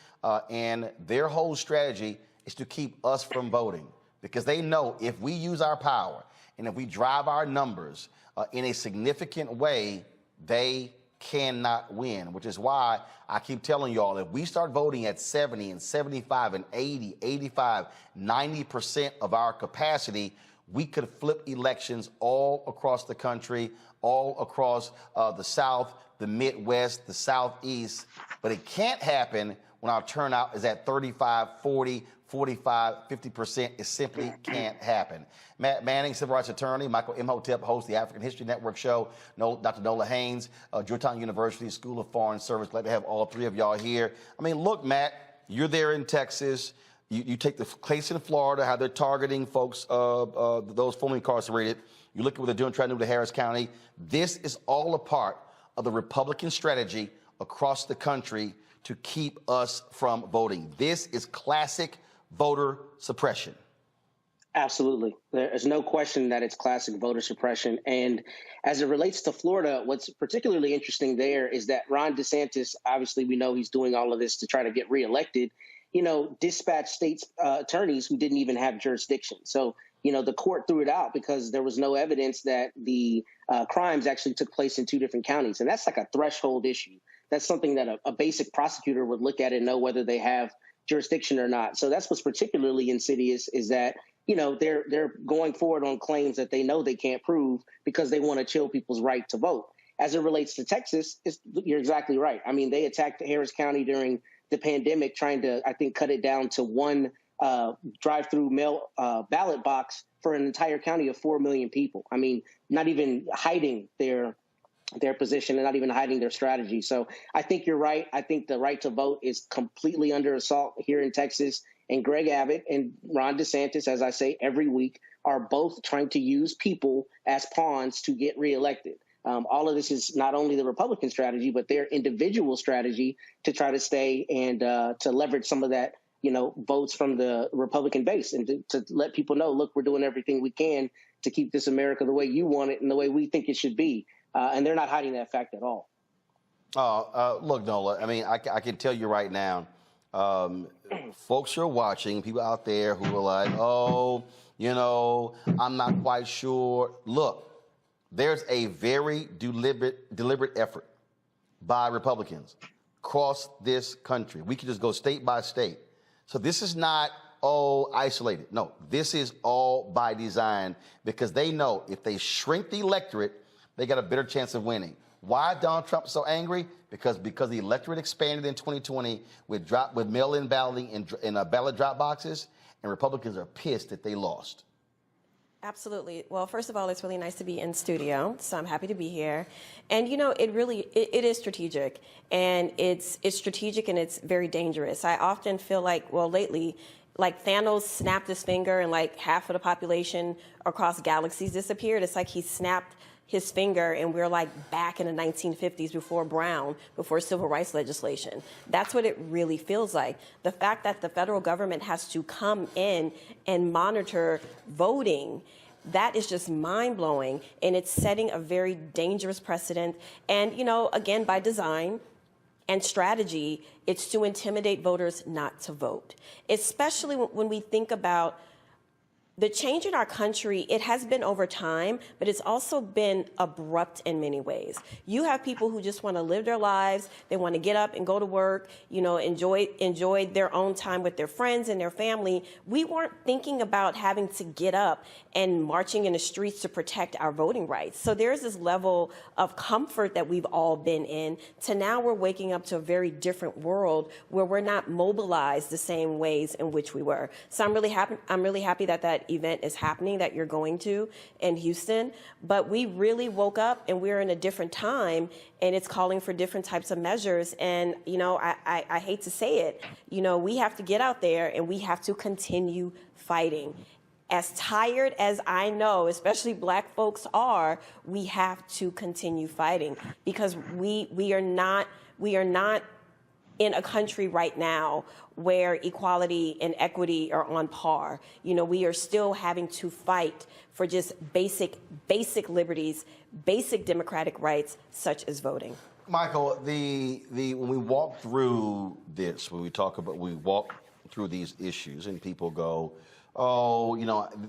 And their whole strategy is to keep us from voting, because they know if we use our power and if we drive our numbers in a significant way, they cannot win, which is why I keep telling y'all, if we start voting at 70 and 75 and 80, 85, 90% of our capacity, we could flip elections all across the country, all across the South, the Midwest, the Southeast. But it can't happen when our turnout is at 35, 40, 45, 50%. It simply can't happen. Matt Manning, civil rights attorney. Michael Imhotep, hosts the African History Network show. Dr. Nola Haynes, Georgetown University School of Foreign Service. Glad to have all three of y'all here. I mean, look, Matt, you're there in Texas. You take the case in Florida, how they're targeting folks, those formerly incarcerated. You look at what they're doing, trying to do to Harris County. This is all a part of the Republican strategy across the country to keep us from voting. This is classic voter suppression. Absolutely. There's no question that it's classic voter suppression. And as it relates to Florida, what's particularly interesting there is that Ron DeSantis, obviously we know he's doing all of this to try to get reelected, dispatched states attorneys who didn't even have jurisdiction. So, the court threw it out because there was no evidence that the crimes actually took place in two different counties. And that's like a threshold issue. That's something that a basic prosecutor would look at and know whether they have jurisdiction or not. So that's what's particularly insidious, is that, they're going forward on claims that they know they can't prove because they want to chill people's right to vote. As it relates to Texas, you're exactly right. I mean, they attacked Harris County during the pandemic, trying to, I think, cut it down to one drive-through mail ballot box for an entire county of 4 million people. I mean, not even hiding their position and not even hiding their strategy. So I think you're right. I think the right to vote is completely under assault here in Texas. And Greg Abbott and Ron DeSantis, as I say every week, are both trying to use people as pawns to get reelected. All of this is not only the Republican strategy, but their individual strategy to try to stay and to leverage some of that, votes from the Republican base, and to let people know, look, we're doing everything we can to keep this America the way you want it and the way we think it should be. And they're not hiding that fact at all. Look, Nola, I mean, I can tell you right now, folks are watching, people out there who are like, oh, I'm not quite sure. Look, there's a very deliberate effort by Republicans across this country. We can just go state by state. So this is not, isolated. No, this is all by design, because they know if they shrink the electorate, they got a better chance of winning. Why is Donald Trump so angry? Because the electorate expanded in 2020 with mail-in balloting and ballot drop boxes, and Republicans are pissed that they lost. Absolutely. Well, first of all, it's really nice to be in studio, so I'm happy to be here. And it is strategic, and it's strategic and it's very dangerous. I often feel like, lately, like Thanos snapped his finger and like half of the population across galaxies disappeared. It's like he snapped his finger and we're like back in the 1950s before civil rights legislation. That's what it really feels like. The fact that the federal government has to come in and monitor voting, that is just mind-blowing, and it's setting a very dangerous precedent. And, again, by design and strategy, it's to intimidate voters not to vote, especially when we think about the change in our country. It has been over time, but it's also been abrupt in many ways. You have people who just want to live their lives. They want to get up and go to work, enjoy their own time with their friends and their family. We weren't thinking about having to get up and marching in the streets to protect our voting rights. So there's this level of comfort that we've all been in, to now we're waking up to a very different world where we're not mobilized the same ways in which we were. So I'm really happy that event is happening that you're going to in Houston. But we really woke up and we're in a different time, and it's calling for different types of measures. And, I hate to say it, we have to get out there and we have to continue fighting. As tired as I know, especially Black folks are, we have to continue fighting, because we are not in a country right now where equality and equity are on par. We are still having to fight for just basic liberties, basic democratic rights, such as voting. Michael, when we walk through this, we walk through these issues, and people go,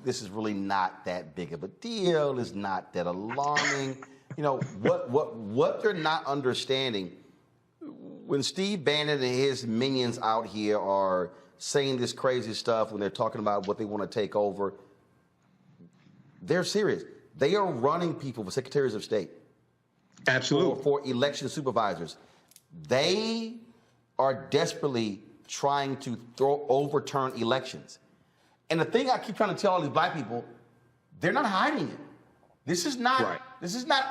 this is really not that big of a deal. It's not that alarming. What they're not understanding, when Steve Bannon and his minions out here are saying this crazy stuff, when they're talking about what they want to take over, they're serious. They are running people for secretaries of state. Absolutely. For election supervisors. They are desperately trying to overturn elections. And the thing I keep trying to tell all these Black people, they're not hiding it. This is not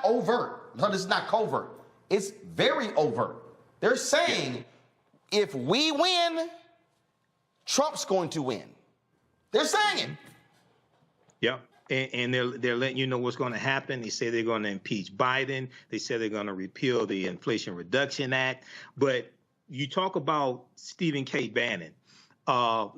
overt. No, this is not covert. It's very overt. They're saying, if we win, Trump's going to win. They're saying it. Yep. And they're letting you know what's going to happen. They say they're going to impeach Biden. They say they're going to repeal the Inflation Reduction Act. But you talk about Stephen K. Bannon.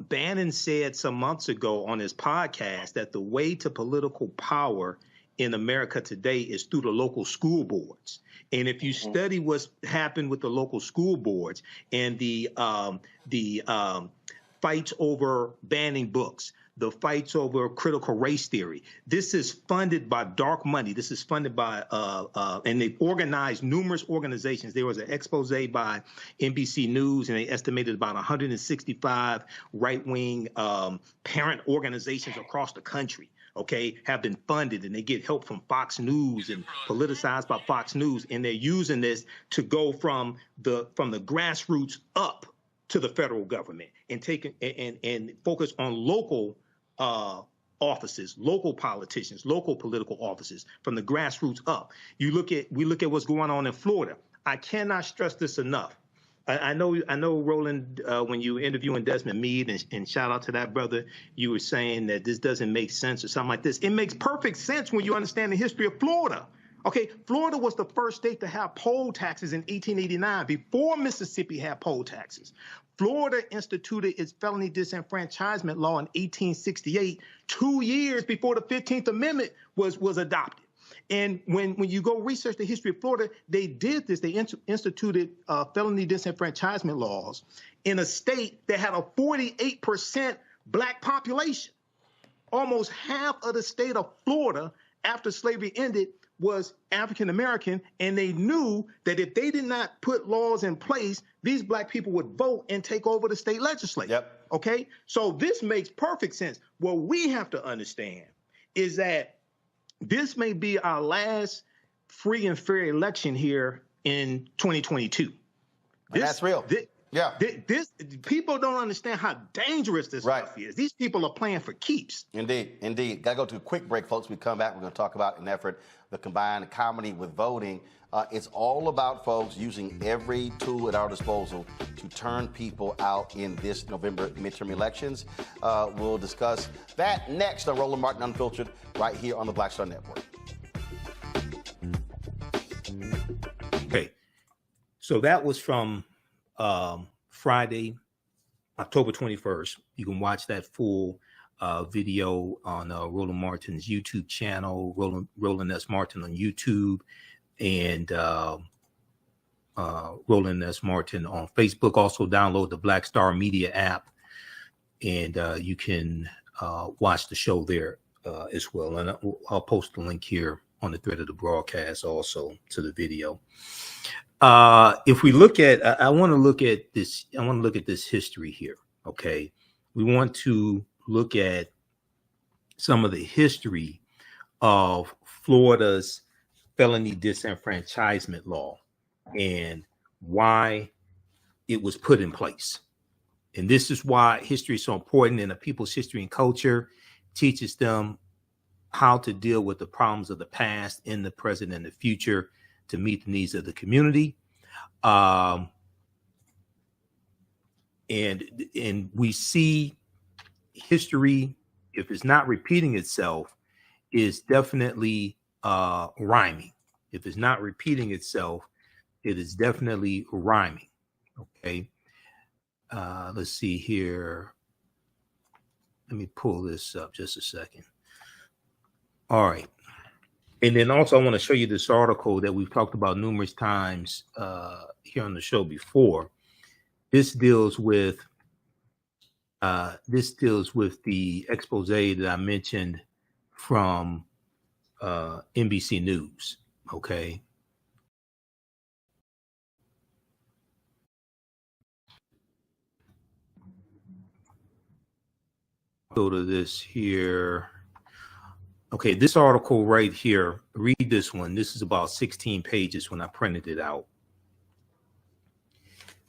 Bannon said some months ago on his podcast that the way to political power in America today is through the local school boards. And if you study what's happened with the local school boards and the fights over banning books, the fights over critical race theory, this is funded by dark money. This is funded by, and they've organized numerous organizations. There was an expose by NBC News, and they estimated about 165 right-wing parent organizations across the country, have been funded, and they get help from Fox News and politicized by Fox News. And they're using this to go from the grassroots up to the federal government and and focus on local offices, local politicians, local political offices, from the grassroots up. We look at what's going on in Florida. I cannot stress this enough. I know, Roland, when you were interviewing Desmond Meade, and shout out to that brother, you were saying that this doesn't make sense or something like this. It makes perfect sense when you understand the history of Florida. Okay, Florida was the first state to have poll taxes in 1889, before Mississippi had poll taxes. Florida instituted its felony disenfranchisement law in 1868, 2 years before the 15th Amendment was adopted. And when you go research the history of Florida, they did this. They instituted felony disenfranchisement laws in a state that had a 48% black population. Almost half of the state of Florida, after slavery ended, was African American, and they knew that if they did not put laws in place, these black people would vote and take over the state legislature. Yep. Okay, so this makes perfect sense. What we have to understand is that this may be our last free and fair election here in 2022. That's real. Yeah. This people don't understand how dangerous this stuff is. These people are playing for keeps. Indeed, indeed. Got to go to a quick break, folks. We come back. We're going to talk about an effort, the combined comedy with voting. It's all about, folks, using every tool at our disposal to turn people out in this November midterm elections. We'll discuss that next on Roland Martin Unfiltered right here on the Black Star Network. Okay, so that was from Friday, October 21st. You can watch that full video on Roland Martin's YouTube channel, Roland S. Martin on YouTube, and Roland S. Martin on Facebook. Also download the Black Star Media app, and you can watch the show there as well. And I'll post the link here on the thread of the broadcast also to the video. If we look at, I want to look at this. I want to look at this history here. Okay, we want to look at some of the history of Florida's felony disenfranchisement law and why it was put in place. And this is why history is so important. And a people's history and culture teaches them how to deal with the problems of the past, in the present, and the future, to meet the needs of the community. And we see history, if it's not repeating itself, is definitely rhyming. If it's not repeating itself, it is definitely rhyming. Okay. Let's see here. Let me pull this up just a second. All right. And then also I want to show you this article that we've talked about numerous times here on the show before. This deals with the expose that I mentioned from NBC News. Okay. Go to this here. Okay, this article right here, read this one. This is about 16 pages when I printed it out.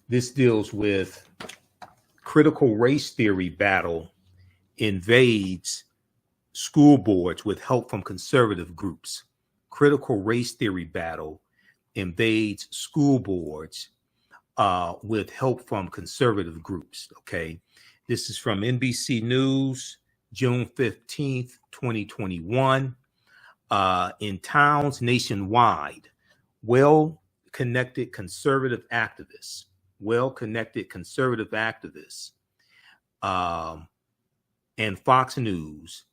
This deals with critical race theory battle invades school boards with help from conservative groups. Critical race theory battle invades school boards with help from conservative groups. Okay, this is from NBC News, June 15th, 2021. In towns nationwide, well-connected conservative activists and Fox News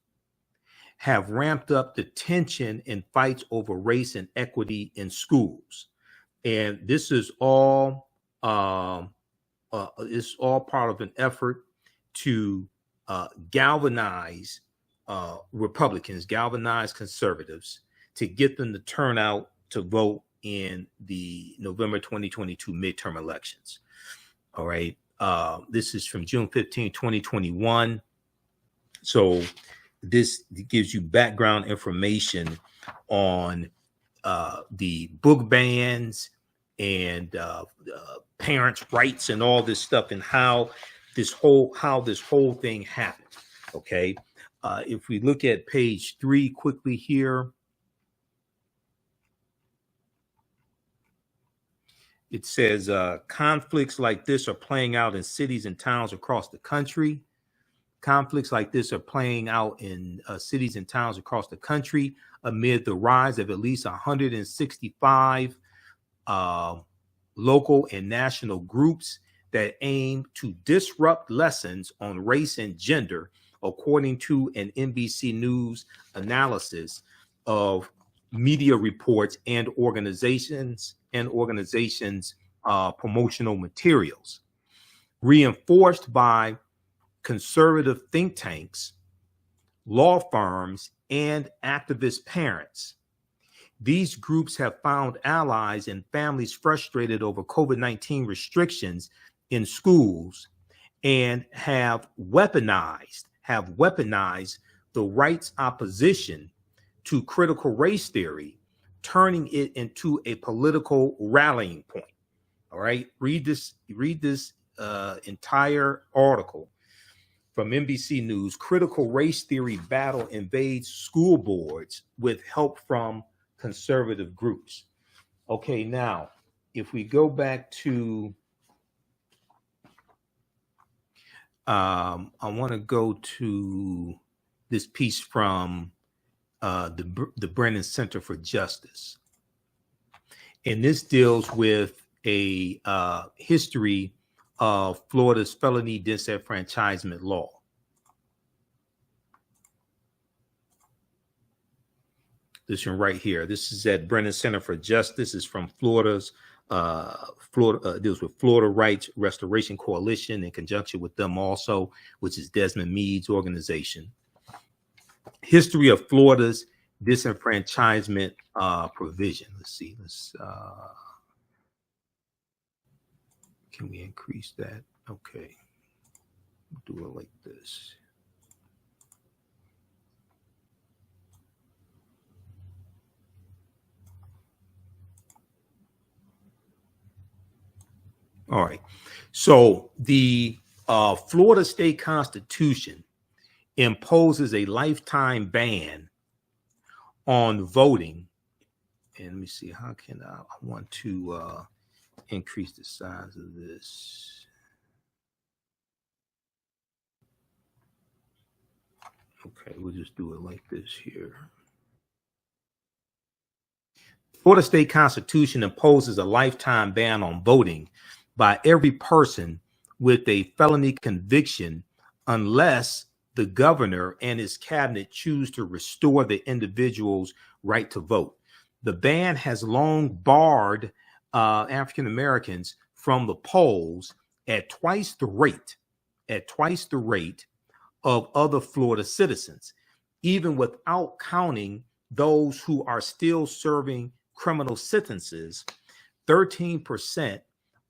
have ramped up the tension in fights over race and equity in schools. And this is all part of an effort to galvanize Republicans, galvanize conservatives, to get them to turn out to vote in the November 2022 midterm elections. All right. This is from June 15, 2021. So this gives you background information on the book bans and parents' rights and all this stuff, and how this whole thing happened. Okay. If we look at page 3 quickly here, it says conflicts like this are playing out in cities and towns across the country. Conflicts like this are playing out in cities and towns across the country amid the rise of at least 165 local and national groups that aim to disrupt lessons on race and gender, according to an NBC News analysis of media reports and organizations promotional materials, reinforced by conservative think tanks, law firms, and activist parents. These groups have found allies and families frustrated over COVID-19 restrictions in schools and have weaponized the right's opposition to critical race theory, turning it into a political rallying point. All right, read this entire article from NBC News. Critical race theory battle invades school boards with help from conservative groups. Okay, now if we go back to I want to go to this piece from the Brennan Center for Justice, and this deals with a history of Florida's felony disenfranchisement law. This one right here. This is at Brennan Center for Justice. Is from Florida's deals with Florida Rights Restoration Coalition in conjunction with them also, which is Desmond Meade's organization. History of Florida's disenfranchisement provision. Let's see. Can we increase that? Okay. Do it like this. All right. So the Florida State Constitution imposes a lifetime ban on voting. And let me see, how can I want to increase the size of this. Okay, we'll just do it like this here. Florida State Constitution imposes a lifetime ban on voting by every person with a felony conviction unless the governor and his cabinet choose to restore the individual's right to vote. The ban has long barred African Americans from the polls at twice the rate of other Florida citizens, even without counting those who are still serving criminal sentences. 13%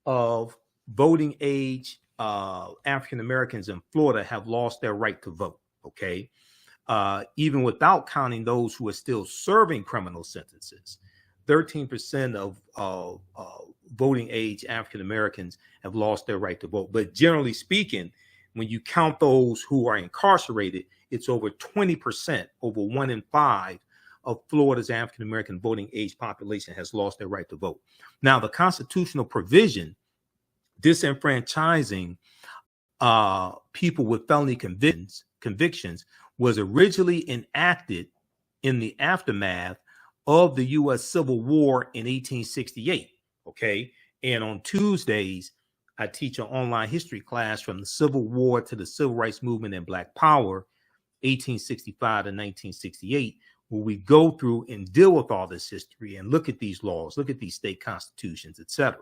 of voting age African Americans in Florida have lost their right to vote. Okay. Even without counting those who are still serving criminal sentences, 13% of voting age African Americans have lost their right to vote. But generally speaking, when you count those who are incarcerated, it's over 20%, over 1 in 5 of Florida's African American voting age population has lost their right to vote. Now, the constitutional provision disenfranchising people with felony convictions was originally enacted in the aftermath of the U.S. Civil War in 1868. Okay. And on Tuesdays, I teach an online history class from the Civil War to the Civil Rights Movement and Black Power, 1865 to 1968, where we go through and deal with all this history and look at these laws, look at these state constitutions, etc.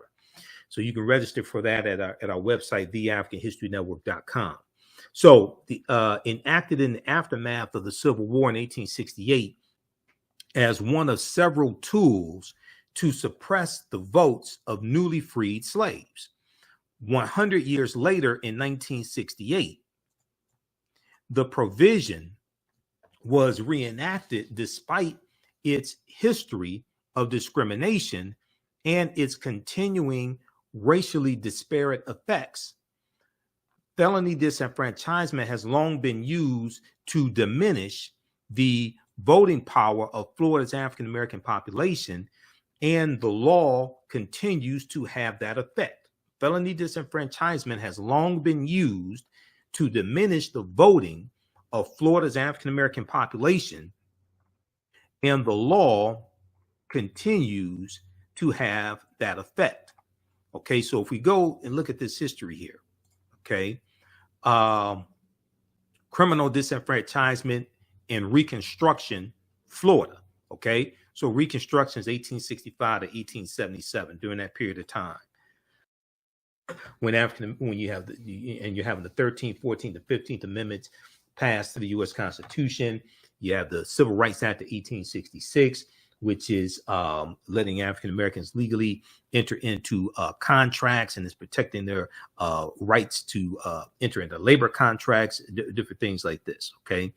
So you can register for that at our website, theAfricanHistoryNetwork.com. So enacted in the aftermath of the Civil War in 1868 as one of several tools to suppress the votes of newly freed slaves. 100 years later, in 1968, the provision was reenacted despite its history of discrimination and its continuing racially disparate effects. Felony disenfranchisement has long been used to diminish the voting power of Florida's African American population, and the law continues to have that effect. Felony disenfranchisement has long been used to diminish the voting of Florida's African-American population, and the law continues to have that effect. Okay, so if we go and look at this history here, okay, criminal disenfranchisement and Reconstruction, Florida. Okay, so Reconstruction is 1865 to 1877. During that period of time, when you're having the 13th, 14th, and 15th Amendments passed to the U.S. Constitution, you have the Civil Rights Act of 1866, which is letting African Americans legally enter into contracts and is protecting their rights to enter into labor contracts, different things like this. Okay.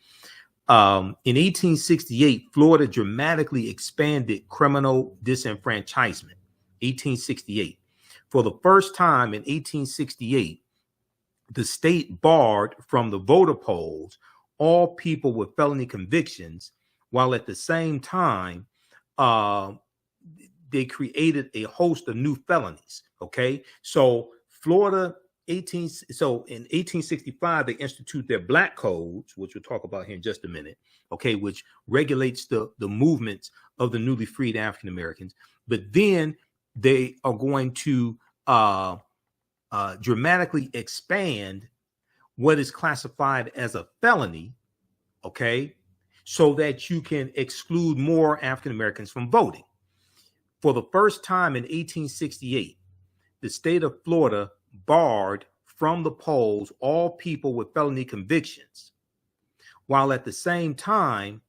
In 1868, Florida dramatically expanded criminal disenfranchisement. 1868. For the first time in 1868, the state barred from the voter polls all people with felony convictions, while at the same time, they created a host of new felonies. Okay, so Florida in 1865 they institute their black codes, which we'll talk about here in just a minute. Okay, which regulates the movements of the newly freed African Americans. But then they are going to dramatically expand what is classified as a felony. Okay, so that you can exclude more African Americans from voting. For the first time in 1868, the state of Florida barred from the polls all people with felony convictions, while at the same time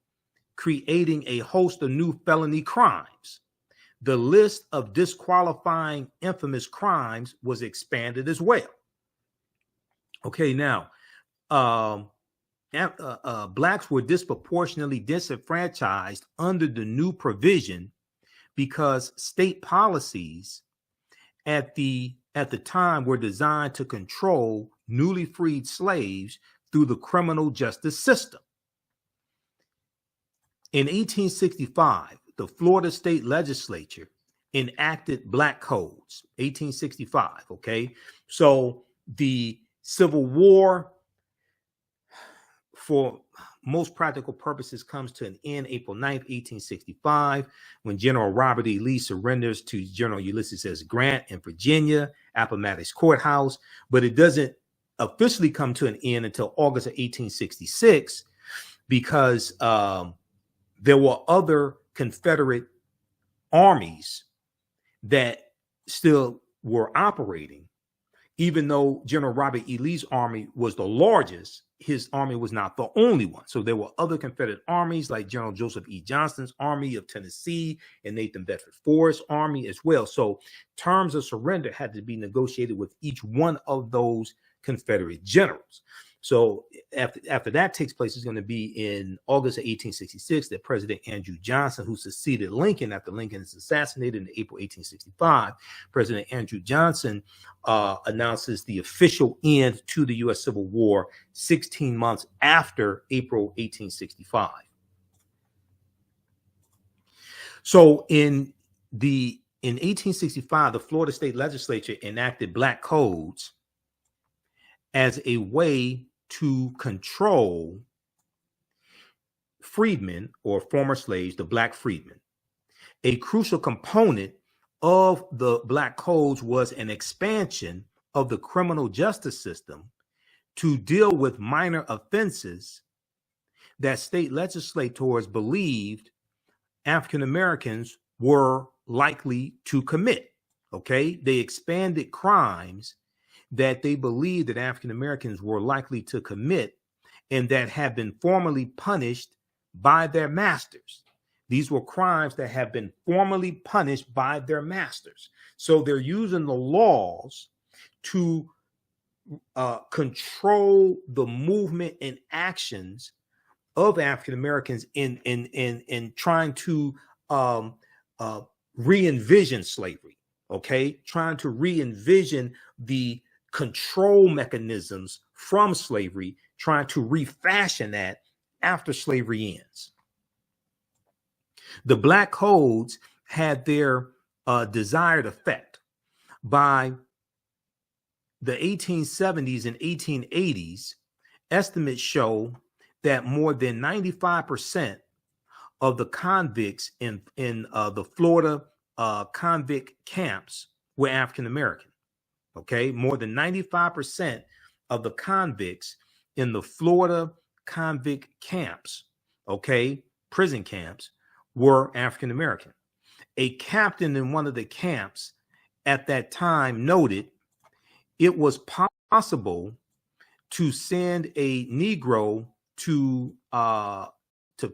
creating a host of new felony crimes. The list of disqualifying infamous crimes was expanded as well. Okay, now, blacks were disproportionately disenfranchised under the new provision because state policies at the time were designed to control newly freed slaves through the criminal justice system. In 1865, the Florida state legislature enacted black codes. 1865. Okay, so the Civil War, for most practical purposes, comes to an end April 9th, 1865, when General Robert E. Lee surrenders to General Ulysses S. Grant in Virginia, Appomattox Courthouse. But it doesn't officially come to an end until August of 1866, because there were other Confederate armies that still were operating. Even though General Robert E. Lee's army was the largest, his army was not the only one. So there were other Confederate armies like General Joseph E. Johnston's Army of Tennessee and Nathan Bedford Forrest's army as well. So terms of surrender had to be negotiated with each one of those Confederate generals. So after that takes place, is going to be in August of 1866 that President Andrew Johnson, who succeeded Lincoln after Lincoln is assassinated in April 1865, President Andrew Johnson announces the official end to the U.S. Civil War 16 months after April 1865. So in 1865, the Florida state legislature enacted black codes as a way to control freedmen or former slaves, the black freedmen. A crucial component of the black codes was an expansion of the criminal justice system to deal with minor offenses that state legislators believed African Americans were likely to commit. Okay, they expanded crimes that they believed that African Americans were likely to commit and that have been formally punished by their masters. These were crimes that have been formally punished by their masters. So they're using the laws to control the movement and actions of African Americans in trying to re-envision slavery. Okay, trying to re-envision the control mechanisms from slavery, trying to refashion that after slavery ends. The black codes had their desired effect. By the 1870s and 1880s, estimates show that more than 95% of the convicts in the Florida convict camps were African American. Okay, more than 95% of the convicts in the Florida convict camps, okay, prison camps, were African American. A captain in one of the camps at that time noted it was possible to send a Negro to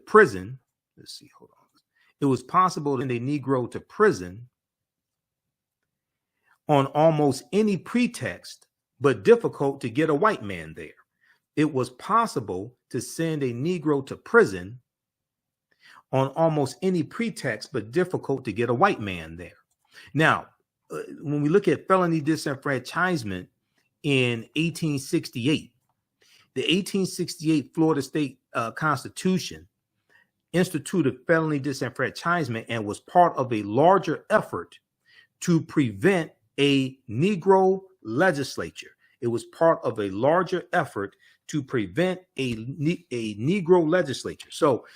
prison. Let's see, hold on. It was possible to send a Negro to prison on almost any pretext, but difficult to get a white man there. It was possible to send a Negro to prison on almost any pretext, but difficult to get a white man there. Now, when we look at felony disenfranchisement in 1868, the 1868 Florida State Constitution instituted felony disenfranchisement and was part of a larger effort to prevent a Negro legislature. It was part of a larger effort to prevent a Negro legislature. So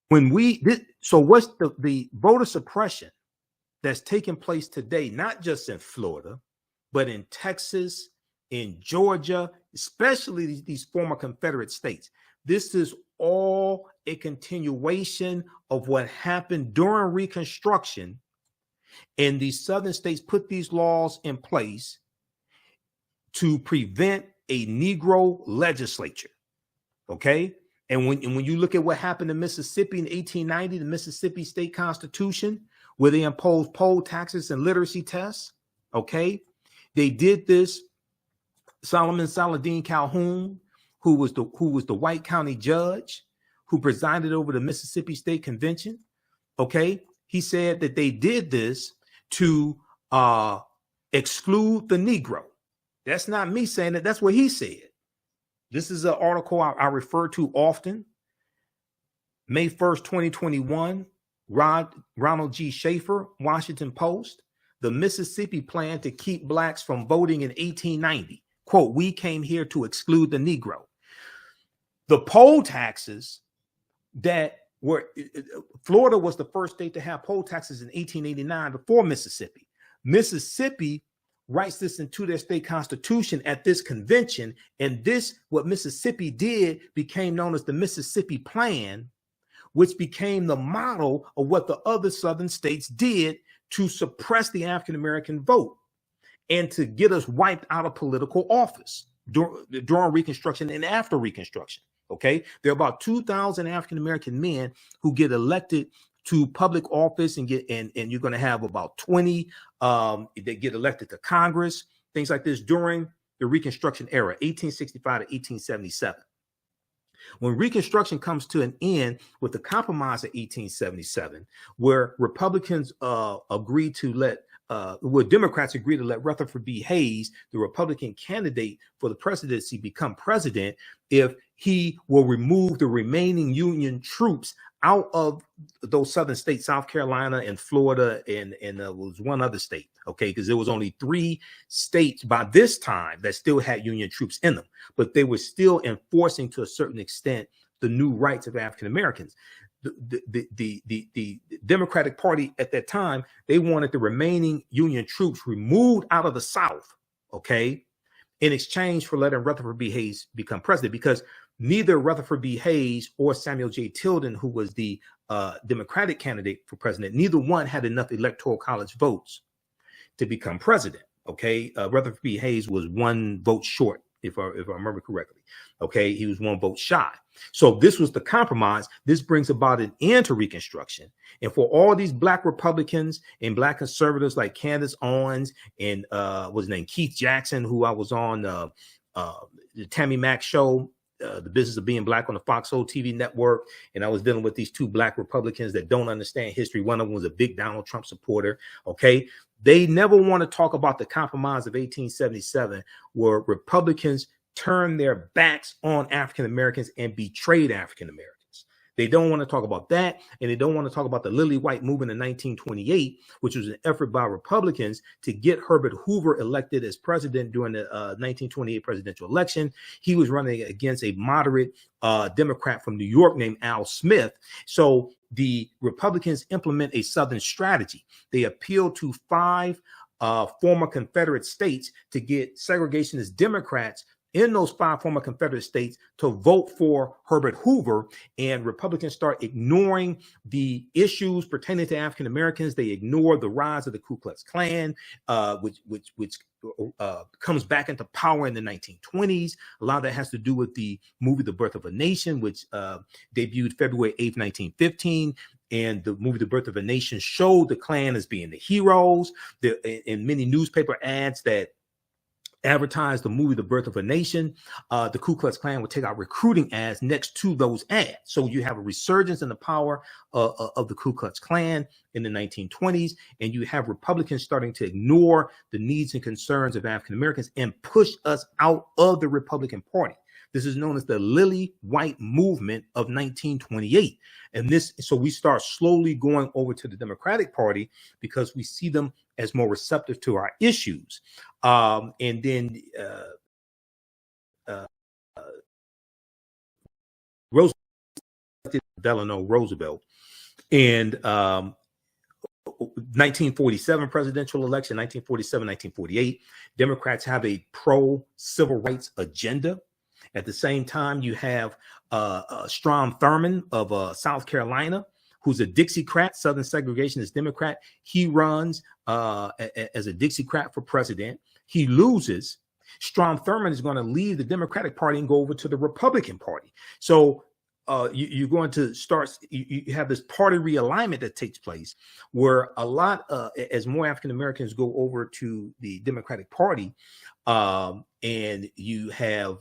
when what's the voter suppression that's taking place today, not just in Florida, but in Texas, in Georgia, especially these former Confederate states? This is all a continuation of what happened during Reconstruction. And these southern states put these laws in place to prevent a Negro legislature. Okay. And when you look at what happened in Mississippi in 1890, the Mississippi State Constitution, where they imposed poll taxes and literacy tests. Okay. They did this. Solomon Saladin Calhoun, who was the White County judge who presided over the Mississippi State Convention. Okay. He said that they did this to exclude the Negro. That's not me saying it. That's what he said. This is an article I refer to often. May 1st, 2021, Ronald G. Schaefer, Washington Post. The Mississippi plan to keep blacks from voting in 1890. Quote, we came here to exclude the Negro. The poll taxes that were, Florida was the first state to have poll taxes in 1889 before Mississippi. Mississippi writes this into their state constitution at this convention. And this, what Mississippi did, became known as the Mississippi Plan, which became the model of what the other southern states did to suppress the African-American vote and to get us wiped out of political office during Reconstruction and after Reconstruction. Okay, there are about 2,000 African-American men who get elected to public office and you're going to have about 20 that get elected to Congress, things like this during the Reconstruction era, 1865 to 1877. When Reconstruction comes to an end with the Compromise of 1877, where Republicans agreed to let where Democrats agreed to let Rutherford B. Hayes, the Republican candidate for the presidency, become president if he will remove the remaining Union troops out of those southern states, South Carolina and Florida, and there was one other state, okay, because there was only 3 states by this time that still had Union troops in them, but they were still enforcing to a certain extent the new rights of African Americans. The Democratic Party at that time, they wanted the remaining Union troops removed out of the South, okay, in exchange for letting Rutherford B. Hayes become president, because neither Rutherford B. Hayes or Samuel J. Tilden, who was the Democratic candidate for president, neither one had enough electoral college votes to become president. Okay, Rutherford B. Hayes was 1 vote short, if I remember correctly. Okay, he was 1 vote shy. So this was the compromise. This brings about an end to Reconstruction. And for all these Black Republicans and Black conservatives like Candace Owens and what's his name, Keith Jackson, who I was on the Tammy Mack show, The Business of Being Black on the Foxhole TV network. And I was dealing with these 2 Black Republicans that don't understand history. One of them was a big Donald Trump supporter. Okay. They never want to talk about the Compromise of 1877, where Republicans turned their backs on African Americans and betrayed African Americans. They don't want to talk about that, and they don't want to talk about the Lily White movement in 1928, which was an effort by Republicans to get Herbert Hoover elected as president during the 1928 presidential election. He was running against a moderate Democrat from New York named Al Smith. So the Republicans implement a Southern strategy. They appeal to 5 former Confederate states to get segregationist Democrats in those 5 former Confederate states to vote for Herbert Hoover, and Republicans start ignoring the issues pertaining to African Americans. They ignore the rise of the Ku Klux Klan, which comes back into power in the 1920s. A lot of that has to do with the movie The Birth of a Nation, which debuted February 8th, 1915. And the movie The Birth of a Nation showed the Klan as being the heroes. In many newspaper ads that advertised the movie The Birth of a Nation, the Ku Klux Klan would take out recruiting ads next to those ads. So you have a resurgence in the power of the Ku Klux Klan in the 1920s, and you have Republicans starting to ignore the needs and concerns of African Americans and push us out of the Republican Party. This is known as the Lily White movement of 1928. And so we start slowly going over to the Democratic Party because we see them as more receptive to our issues. And then Roosevelt, Delano Roosevelt, and 1947 presidential election, 1947, 1948, Democrats have a pro-civil rights agenda. At the same time, you have Strom Thurmond of South Carolina, who's a Dixiecrat, Southern segregationist Democrat. He runs as a Dixiecrat for president. He loses. Strom Thurmond is going to leave the Democratic Party and go over to the Republican Party. So you're going to start, you have this party realignment that takes place where a lot, as more African Americans go over to the Democratic Party, and you have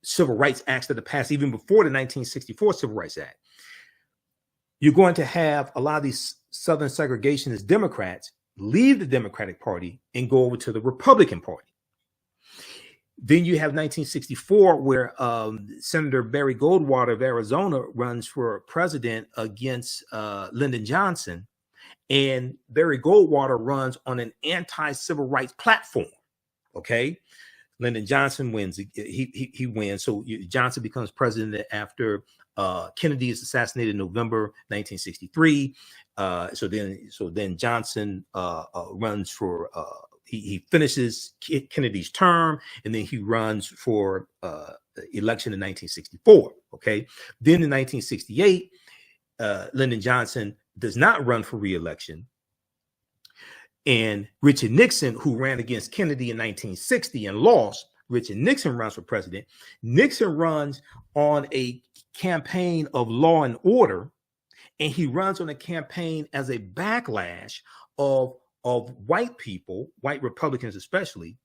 civil rights acts that are passed even before the 1964 Civil Rights Act. You're going to have a lot of these Southern segregationist Democrats leave the Democratic Party and go over to the Republican Party. Then you have 1964, where Senator Barry Goldwater of Arizona runs for president against Lyndon Johnson. And Barry Goldwater runs on an anti-civil rights platform. Okay. Lyndon Johnson wins. He wins. So Johnson becomes president after Kennedy is assassinated in November 1963. So then Johnson runs for he finishes Kennedy's term, and then he runs for election in 1964. Okay. Then in 1968, Lyndon Johnson does not run for re-election. And Richard Nixon, who ran against Kennedy in 1960 and lost, Richard Nixon runs for president. Nixon runs on a campaign of law and order, and he runs on a campaign as a backlash of white people, white Republicans especially,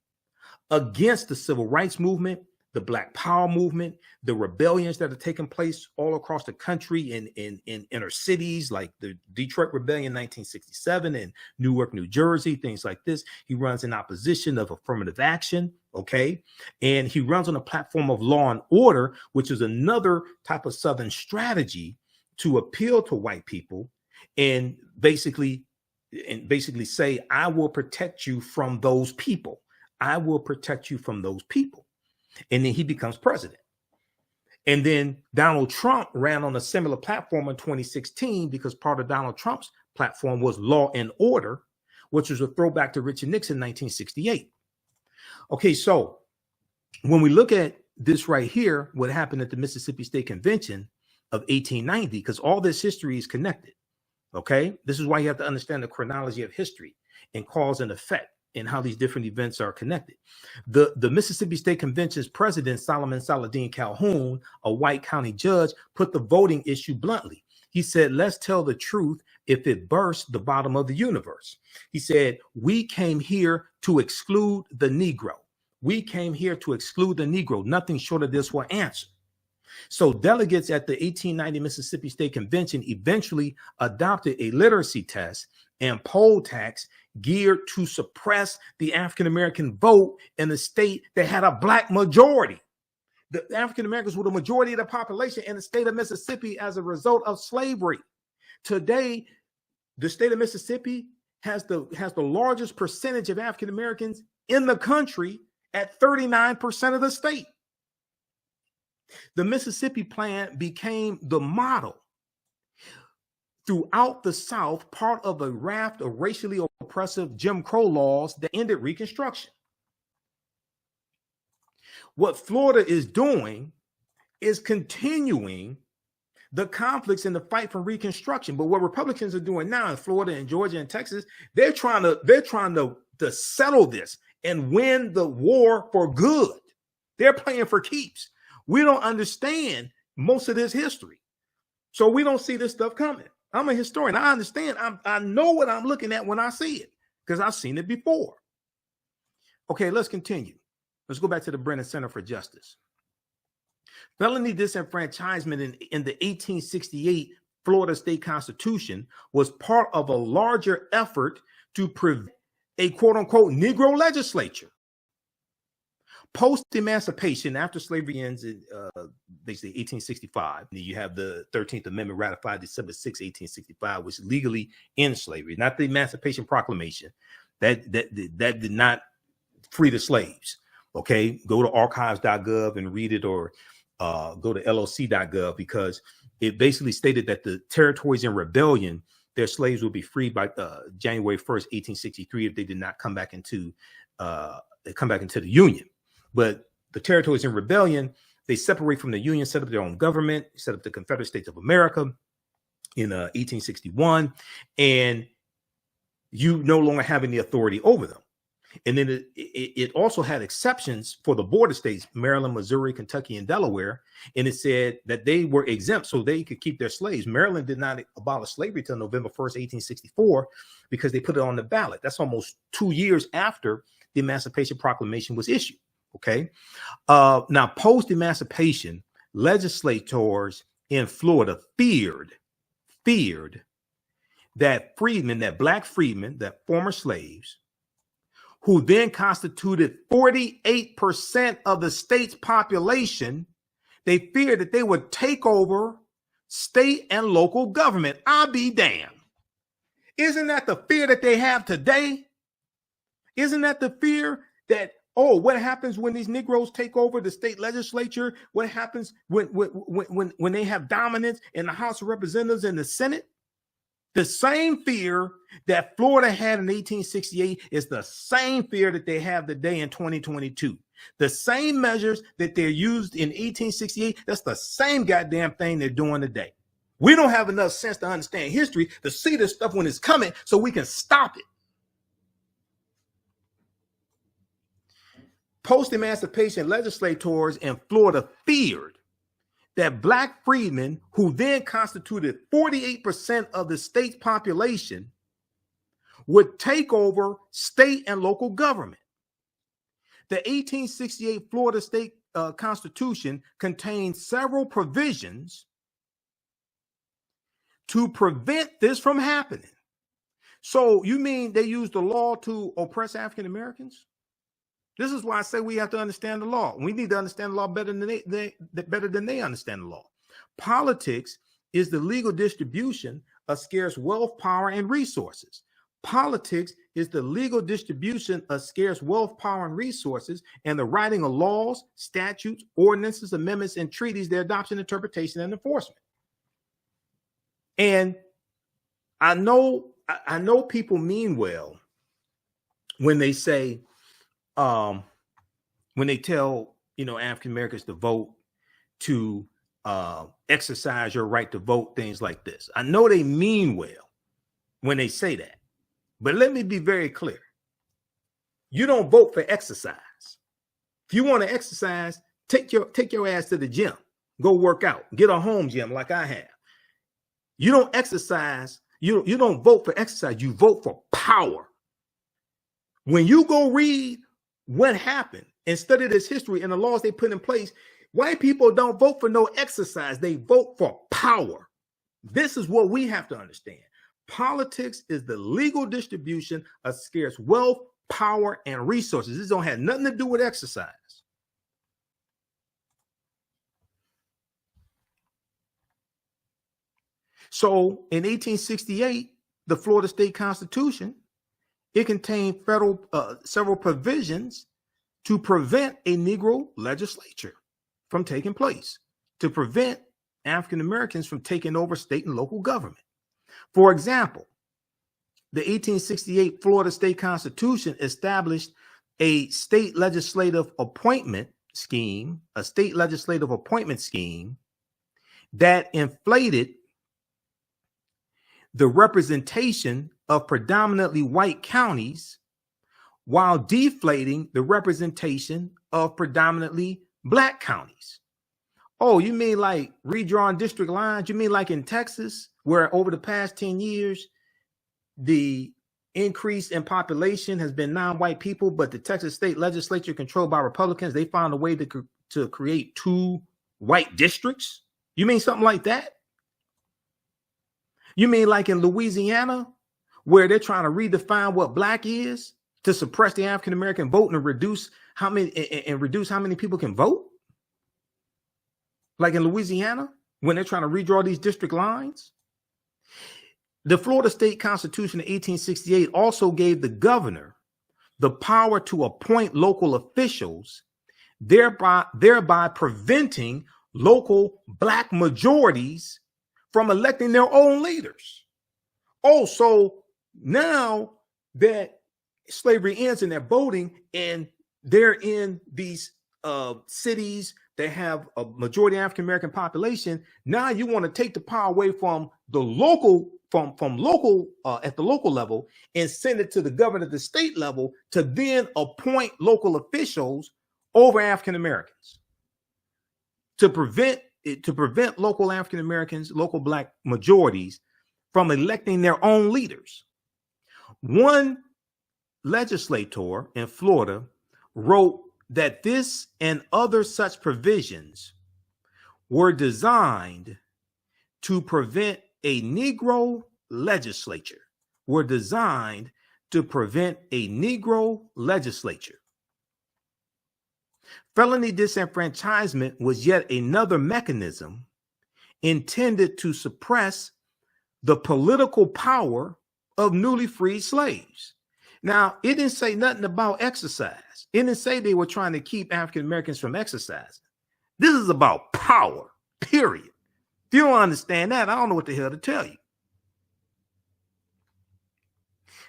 against the civil rights movement, the Black Power movement, the rebellions that are taking place all across the country in inner cities, like the Detroit Rebellion in 1967 and Newark, New Jersey, things like this. He runs in opposition of affirmative action, okay? And he runs on a platform of law and order, which is another type of Southern strategy to appeal to white people and basically say, I will protect you from those people. I will protect you from those people. And then he becomes president. And then Donald Trump ran on a similar platform in 2016 because part of Donald Trump's platform was law and order, which was a throwback to Richard Nixon in 1968. Okay, so when we look at this right here, what happened at the Mississippi State Convention of 1890, because all this history is connected. Okay, this is why you have to understand the chronology of history and cause and effect and how these different events are connected. The Mississippi State Convention's president, Solomon Saladin Calhoun, a white county judge, put the voting issue bluntly. He said, let's tell the truth if it bursts the bottom of the universe. He said, we came here to exclude the Negro. We came here to exclude the Negro. Nothing short of this will answer. So delegates at the 1890 Mississippi State Convention eventually adopted a literacy test and poll tax geared to suppress the African-American vote in a state that had a black majority. the African Americans were the majority of the population in the state of Mississippi as a result of slavery. Today, the state of Mississippi has the largest percentage of African Americans in the country at 39% of the state. The Mississippi Plan became the model throughout the South, part of a raft of racially oppressive Jim Crow laws that ended Reconstruction. What Florida is doing is continuing the conflicts in the fight for Reconstruction. But what Republicans are doing now in Florida and Georgia and Texas, they're trying to settle this and win the war for good. They're playing for keeps. We don't understand most of this history, so we don't see this stuff coming. I'm a historian. I understand. I know what I'm looking at when I see it because I've seen it before. Okay, let's continue. Let's go back to the Brennan Center for Justice. Felony disenfranchisement in the 1868 Florida State Constitution was part of a larger effort to prevent a quote-unquote Negro legislature. Post-emancipation, after slavery ends in basically 1865, you have the 13th Amendment ratified December 6, 1865, which legally ends slavery, not the Emancipation Proclamation. That did not free the slaves. Okay, go to archives.gov and read it, or go to loc.gov, because it basically stated that the territories in rebellion, their slaves would be freed by January 1st, 1863, if they did not come back into the Union. But the territories in rebellion, they separate from the Union, set up their own government, set up the Confederate States of America in 1861, and you no longer have any authority over them. And then it also had exceptions for the border states, Maryland, Missouri, Kentucky, and Delaware. And it said that they were exempt so they could keep their slaves. Maryland did not abolish slavery until November 1st, 1864, because they put it on the ballot. That's almost 2 years after the Emancipation Proclamation was issued. Okay. Now, post-emancipation, legislators in Florida feared that freedmen, that black freedmen, that former slaves, who then constituted 48% of the state's population, they feared that they would take over state and local government. I'll be damned. Isn't that the fear that they have today? Isn't that the fear that, oh, what happens when these Negroes take over the state legislature? What happens when they have dominance in the House of Representatives and the Senate? The same fear that Florida had in 1868 is the same fear that they have today in 2022. The same measures that they're used in 1868, that's the same goddamn thing they're doing today. We don't have enough sense to understand history to see this stuff when it's coming so we can stop it. Post-emancipation legislators in Florida feared that black freedmen, who then constituted 48% of the state's population, would take over state and local government. The 1868 Florida State Constitution contained several provisions to prevent this from happening. So you mean they used the law to oppress African Americans? This is why I say we have to understand the law. We need to understand the law better than they understand the law. Politics is the legal distribution of scarce wealth, power, and resources. Politics is the legal distribution of scarce wealth, power, and resources, and the writing of laws, statutes, ordinances, amendments, and treaties, their adoption, interpretation, and enforcement. And I know people mean well when they say, when they tell, African Americans to vote, to exercise your right to vote, things like this. I know they mean well when they say that, but let me be very clear. You don't vote for exercise. If you want to exercise, take your ass to the gym, go work out, get a home gym like I have. You don't exercise. You don't vote for exercise. You vote for power. When you go read what happened and study this history and the laws they put in place, white people don't vote for no exercise. They vote for power. This is what we have to understand. Politics is the legal distribution of scarce wealth, power, and resources. This don't have nothing to do with exercise. So in 1868, the Florida State Constitution, it contained several provisions to prevent a Negro legislature from taking place, to prevent African Americans from taking over state and local government. For example, the 1868 Florida State Constitution established a state legislative appointment scheme, that inflated the representation of predominantly white counties while deflating the representation of predominantly black counties. Oh, you mean like redrawing district lines? You mean like in Texas, where over the past 10 years, the increase in population has been non-white people, but the Texas state legislature controlled by Republicans, they found a way to create 2 white districts? You mean something like that? You mean like in Louisiana, where they're trying to redefine what black is to suppress the African American vote and reduce how many people can vote? Like in Louisiana, when they're trying to redraw these district lines? The Florida State Constitution of 1868 also gave the governor the power to appoint local officials, thereby preventing local black majorities from electing their own leaders. Oh, so now that slavery ends and they're voting and they're in these cities that have a majority African American population, now you want to take the power away from the local at the local level and send it to the governor at the state level to then appoint local officials over African Americans to prevent local African Americans, local black majorities from electing their own leaders. One legislator in Florida wrote that this and other such provisions were designed to prevent a Negro legislature, Felony disenfranchisement was yet another mechanism intended to suppress the political power of newly freed slaves. Now, it didn't say nothing about exercise. It didn't say they were trying to keep African Americans from exercising. This is about power, period. If you don't understand that, I don't know what the hell to tell you.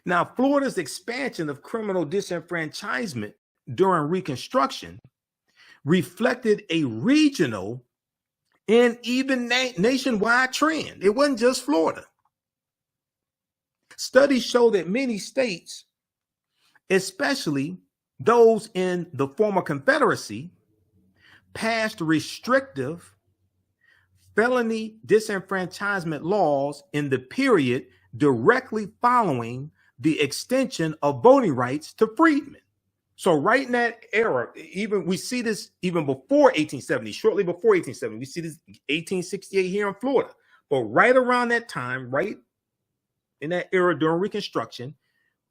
Now, Florida's expansion of criminal disenfranchisement during Reconstruction reflected a regional and even nationwide trend. It wasn't just Florida. Studies show that many states, especially those in the former Confederacy, passed restrictive felony disenfranchisement laws in the period directly following the extension of voting rights to freedmen. So right in that era, even we see this even before 1870, shortly before 1870, we see this 1868 here in Florida. But right around that time, right in that era during Reconstruction,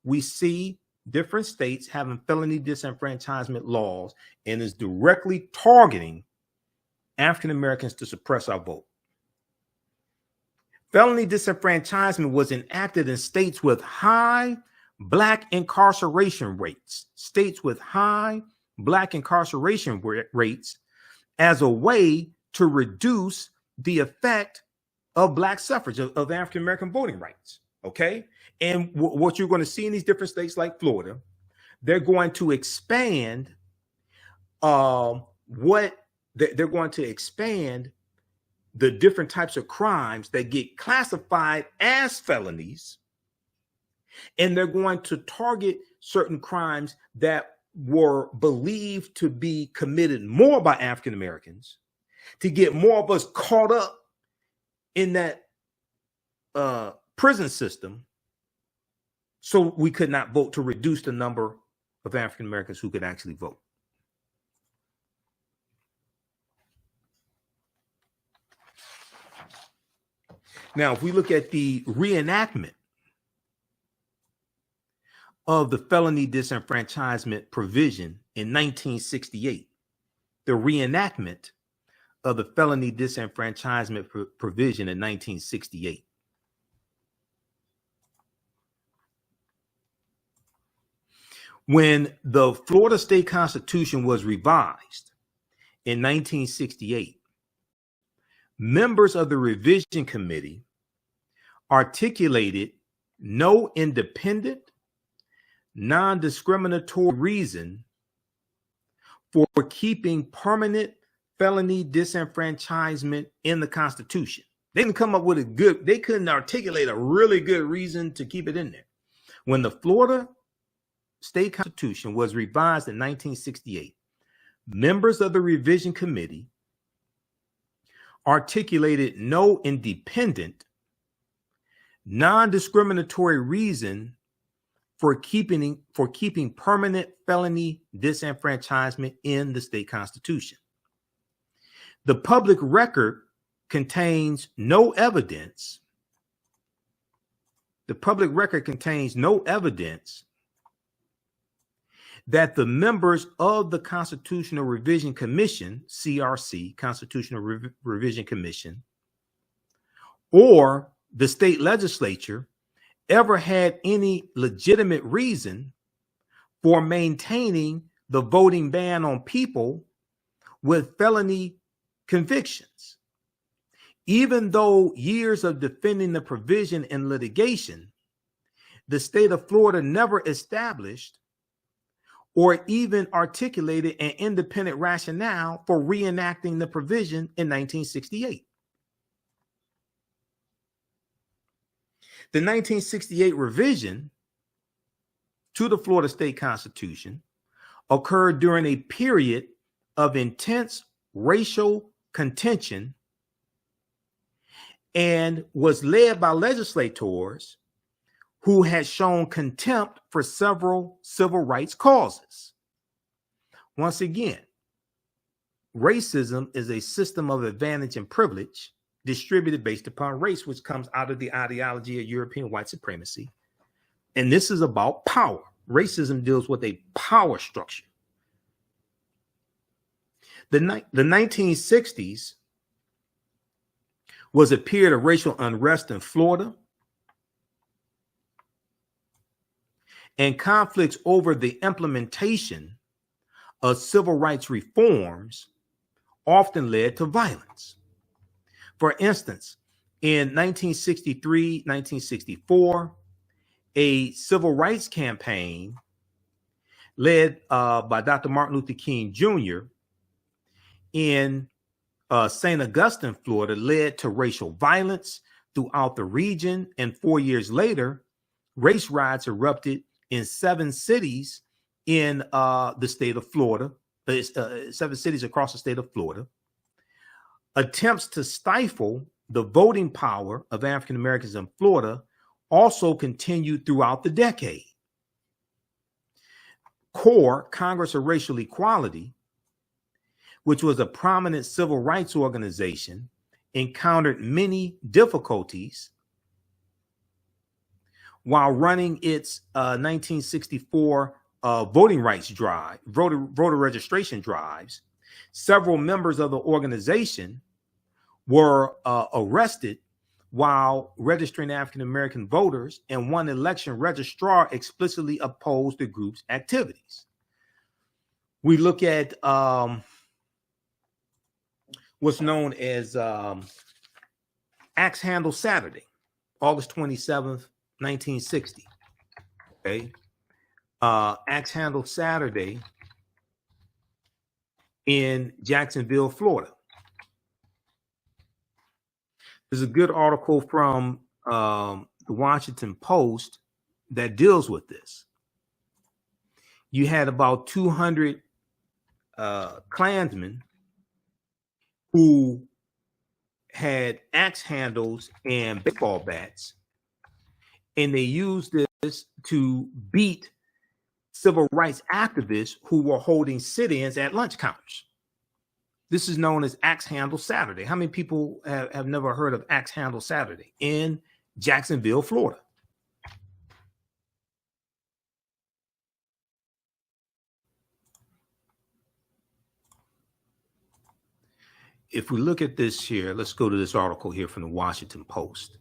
we see different states having felony disenfranchisement laws and is directly targeting African Americans to suppress our vote. Felony disenfranchisement was enacted in states with high black incarceration rates, as a way to reduce the effect of black suffrage, of African American voting rights. Okay. And what you're going to see in these different states like Florida, they're going to expand the different types of crimes that get classified as felonies. And they're going to target certain crimes that were believed to be committed more by African Americans to get more of us caught up in that prison system so we could not vote, to reduce the number of African Americans who could actually vote. Now, if we look at the reenactment of the felony disenfranchisement provision in 1968, the reenactment of the felony disenfranchisement provision in 1968. When the Florida State Constitution was revised in 1968, members of the revision committee articulated no independent, non-discriminatory reason for keeping permanent felony disenfranchisement in the Constitution. They didn't come up with they couldn't articulate a really good reason to keep it in there. When the Florida State Constitution was revised in 1968, members of the revision committee articulated no independent, non-discriminatory reason for keeping permanent felony disenfranchisement in the state constitution. The public record contains no evidence. The public record contains no evidence that the members of the Constitutional Revision Commission, CRC, Constitutional Revision Commission, or the state legislature ever had any legitimate reason for maintaining the voting ban on people with felony convictions. Even though years of defending the provision in litigation, the state of Florida never established or even articulated an independent rationale for reenacting the provision in 1968. The 1968 revision to the Florida State Constitution occurred during a period of intense racial contention and was led by legislators who had shown contempt for several civil rights causes. Once again, racism is a system of advantage and privilege distributed based upon race, which comes out of the ideology of European white supremacy. And this is about power. Racism deals with a power structure. The 1960s was a period of racial unrest in Florida, and conflicts over the implementation of civil rights reforms often led to violence. For instance, in 1963, 1964, a civil rights campaign led by Dr. Martin Luther King Jr. in St. Augustine, Florida, led to racial violence throughout the region. And 4 years later, race riots erupted in 7 cities in the state of Florida, 7 cities across the state of Florida. Attempts to stifle the voting power of African Americans in Florida also continued throughout the decade. CORE, Congress of Racial Equality, which was a prominent civil rights organization, encountered many difficulties while running its 1964 voting rights drive, voter registration drives. Several members of the organization were arrested while registering African-American voters, and one election registrar explicitly opposed the group's activities. We look at what's known as Axe Handle Saturday, August 27th, 1960. Okay. Axe Handle Saturday in Jacksonville, Florida. There's a good article from the Washington Post that deals with this. You had about 200 Klansmen who had axe handles and baseball bats, and they used this to beat civil rights activists who were holding sit-ins at lunch counters. This is known as Axe Handle Saturday. How many people have never heard of Axe Handle Saturday in Jacksonville, Florida? if we look at this here, let's go to this article here from the Washington Post.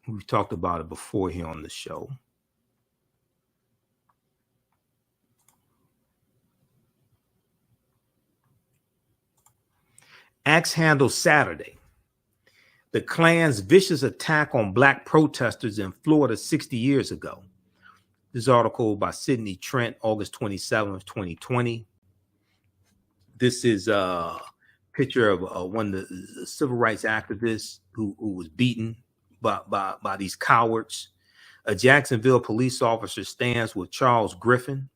We've talked about it before here on the show. Axe handle Saturday. The Klan's vicious attack on black protesters in Florida 60 years ago. This article by Sidney Trent, August 27th, 2020. This is a picture of one of the civil rights activists who was beaten by these cowards. A Jacksonville police officer stands with Charles Griffin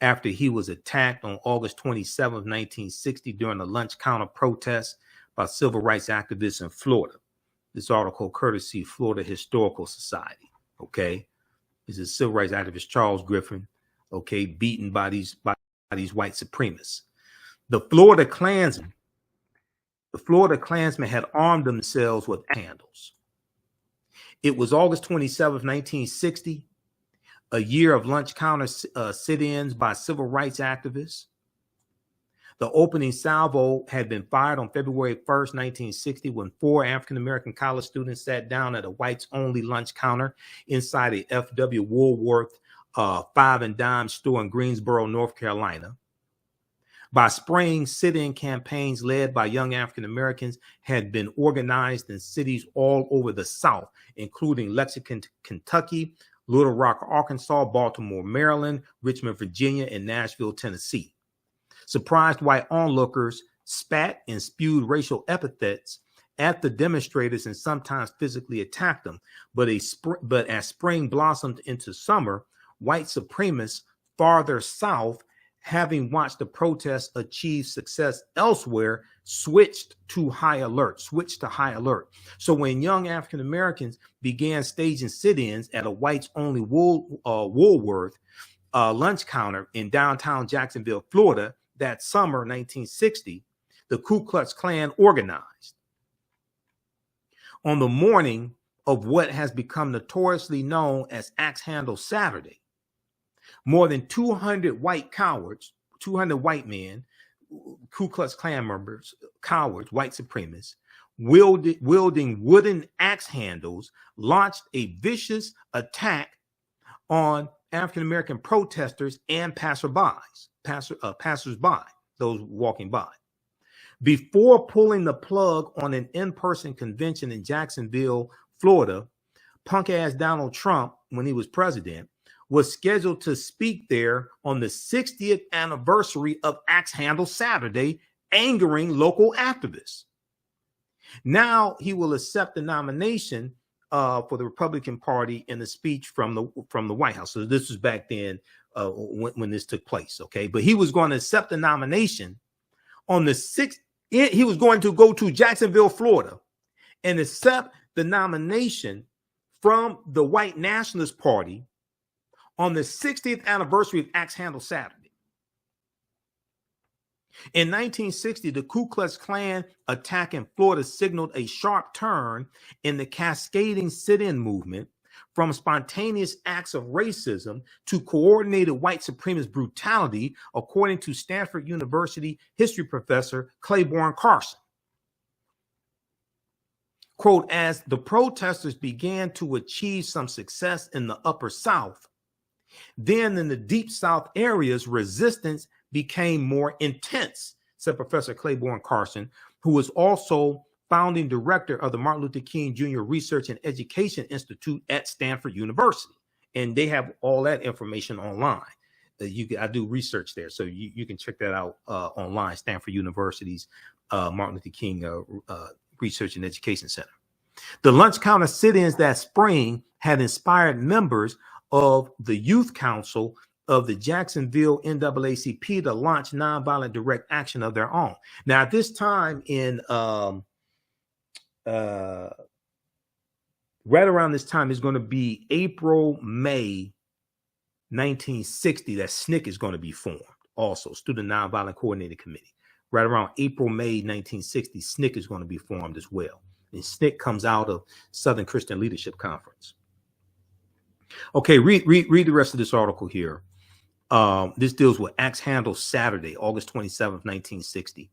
after he was attacked on August 27, 1960 during a lunch counter protest by civil rights activists in Florida. This article courtesy Florida Historical Society. Okay, this is civil rights activist Charles Griffin. Okay, beaten by these white supremacists. The Florida Klansmen had armed themselves with handles. It was August 27, 1960, a year of lunch counter sit-ins by civil rights activists. The opening salvo had been fired on February 1st, 1960, when 4 African-American college students sat down at a whites-only lunch counter inside a F.W. Woolworth 5 and dime store in Greensboro, North Carolina. By spring, sit-in campaigns led by young African-Americans had been organized in cities all over the South, including Lexington, Kentucky, Little Rock, Arkansas, Baltimore, Maryland, Richmond, Virginia, and Nashville, Tennessee. Surprised white onlookers spat and spewed racial epithets at the demonstrators and sometimes physically attacked them. But as spring blossomed into summer, white supremacists farther south, having watched the protests achieve success elsewhere, switched to high alert. So when young African Americans began staging sit-ins at a whites-only Woolworth lunch counter in downtown Jacksonville, Florida, that summer, 1960, the Ku Klux Klan organized. On the morning of what has become notoriously known as Axe Handle Saturday, more than 200 white cowards, 200 white men, Ku Klux Klan members, cowards, white supremacists, wielding wooden axe handles, launched a vicious attack on African-American protesters and passersby, those walking by. Before pulling the plug on an in-person convention in Jacksonville, Florida, punk-ass Donald Trump, when he was president, was scheduled to speak there on the 60th anniversary of Axe Handle Saturday, angering local activists. Now he will accept the nomination for the Republican Party in a speech from the White House. So this was back then when this took place, okay? But he was going to accept the nomination on the 6th. He was going to go to Jacksonville, Florida, and accept the nomination from the White Nationalist Party on the 60th anniversary of Axe Handle Saturday. In 1960, the Ku Klux Klan attack in Florida signaled a sharp turn in the cascading sit-in movement from spontaneous acts of racism to coordinated white supremacist brutality, according to Stanford University history professor Claiborne Carson. Quote, as the protesters began to achieve some success in the Upper South, then in the Deep South areas, resistance became more intense, said Professor Claiborne Carson, who was also founding director of the Martin Luther King Jr. Research and Education Institute at Stanford University. And they have all that information online. I do research there, so you can check that out online, Stanford University's Martin Luther King Research and Education Center. The lunch counter sit-ins that spring had inspired members of the Youth Council of the Jacksonville NAACP to launch nonviolent direct action of their own. Now, at this time in right around this time is going to be April, May 1960 that SNCC is going to be formed. Also, Student Nonviolent Coordinating Committee. Right around April, May 1960, SNCC is going to be formed as well. And SNCC comes out of Southern Christian Leadership Conference. Okay, read the rest of this article here. This deals with Axe Handle Saturday, August 27th, 1960.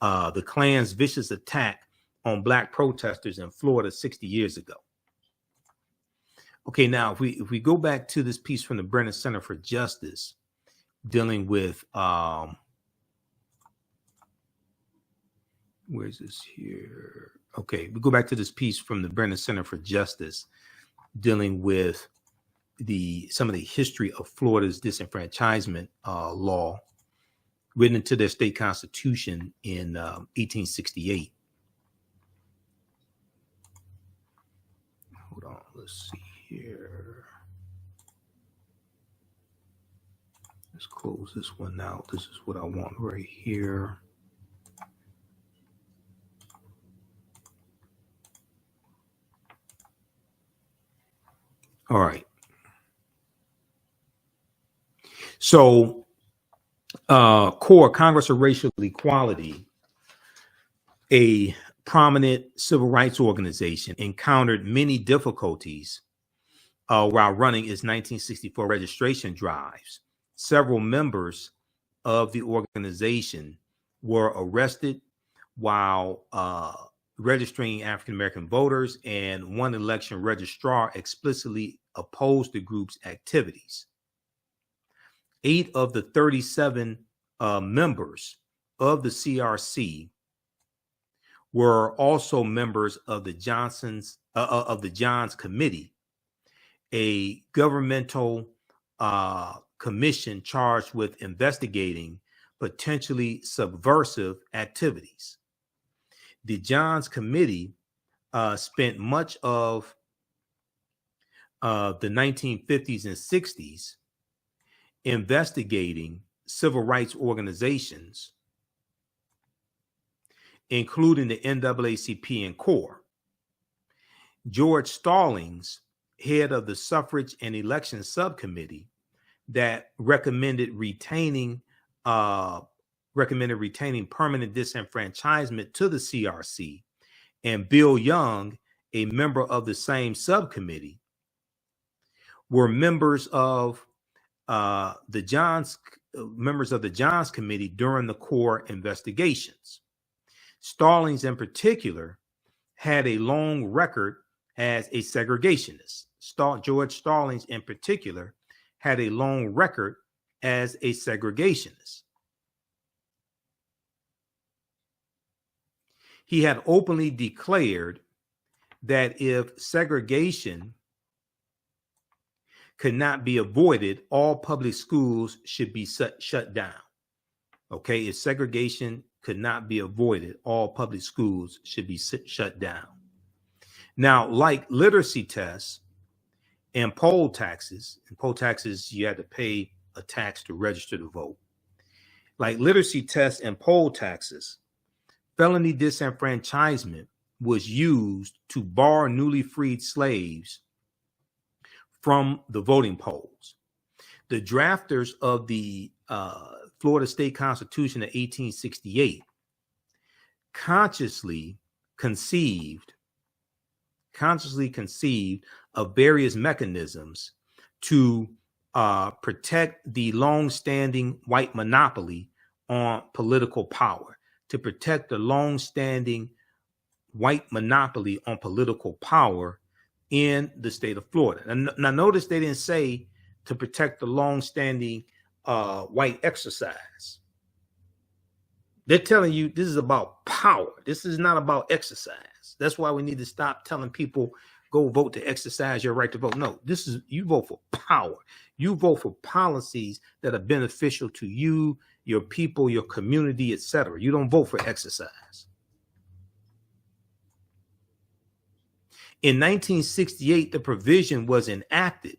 the Klan's vicious attack on Black protesters in Florida 60 years ago. Okay, now if we go back to this piece from the Brennan Center for Justice dealing with where's this here? Okay, we go back to this piece from the Brennan Center for Justice dealing with some of the history of Florida's disenfranchisement law written into their state constitution in 1868. Hold on, let's see here. Let's close this one out. This is what I want right here. All right. So, CORE, Congress of Racial Equality, a prominent civil rights organization, encountered many difficulties while running its 1964 registration drives. Several members of the organization were arrested while registering African-American voters, and one election registrar explicitly opposed the group's activities. 8 of the 37 members of the CRC were also members of the Johns Committee, a governmental commission charged with investigating potentially subversive activities. The Johns Committee spent much of the 1950s and 60s investigating civil rights organizations, including the NAACP and CORE. George Stallings, head of the Suffrage and Election Subcommittee that recommended retaining permanent disenfranchisement to the CRC, and Bill Young, a member of the same subcommittee, were members of the Johns Committee during the CORE investigations. Stallings, in particular, had a long record as a segregationist. George Stallings, in particular, had a long record as a segregationist. He had openly declared that if segregation could not be avoided, all public schools should be shut down. Okay, if segregation could not be avoided, all public schools should be shut down. Now, like literacy tests and poll taxes, you had to pay a tax to register to vote. Like literacy tests and poll taxes, felony disenfranchisement was used to bar newly freed slaves from the voting polls. The drafters of the Florida State Constitution of 1868 consciously conceived of various mechanisms to protect the long-standing white monopoly on political power, to protect the long-standing white monopoly on political power in the state of Florida. And now notice they didn't say to protect the long-standing white exercise. They're telling you this is about power. This is not about exercise. That's why we need to stop telling people go vote to exercise your right to vote. No, this is, you vote for power. You vote for policies that are beneficial to you, your people, your community, etc. You don't vote for exercise. In 1968, the provision was enacted,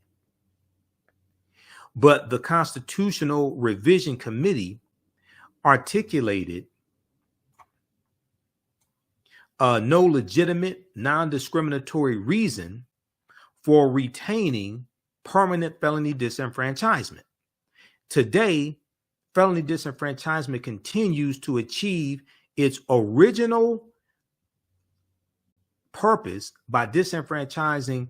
but the Constitutional Revision Committee articulated no legitimate, non-discriminatory reason for retaining permanent felony disenfranchisement. Today, felony disenfranchisement continues to achieve its original purpose by disenfranchising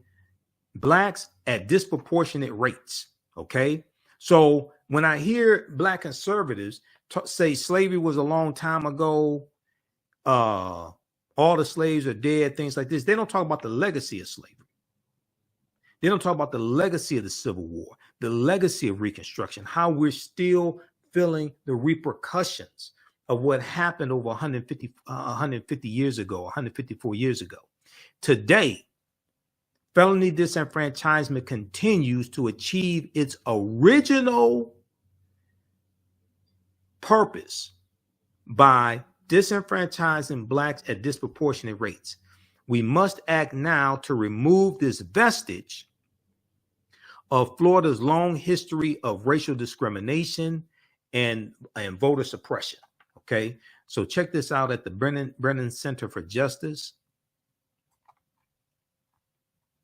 blacks at disproportionate rates. Okay, so when I hear black conservatives say slavery was a long time ago, all the slaves are dead, things like this. They don't talk about the legacy of slavery. They don't talk about the legacy of the Civil War, the legacy of Reconstruction, how we're still feeling the repercussions of what happened over 150 years ago, 154 years ago. Today, felony disenfranchisement continues to achieve its original purpose by disenfranchising blacks at disproportionate rates. We must act now to remove this vestige of Florida's long history of racial discrimination and voter suppression. Okay, so check this out at the Brennan Center for Justice.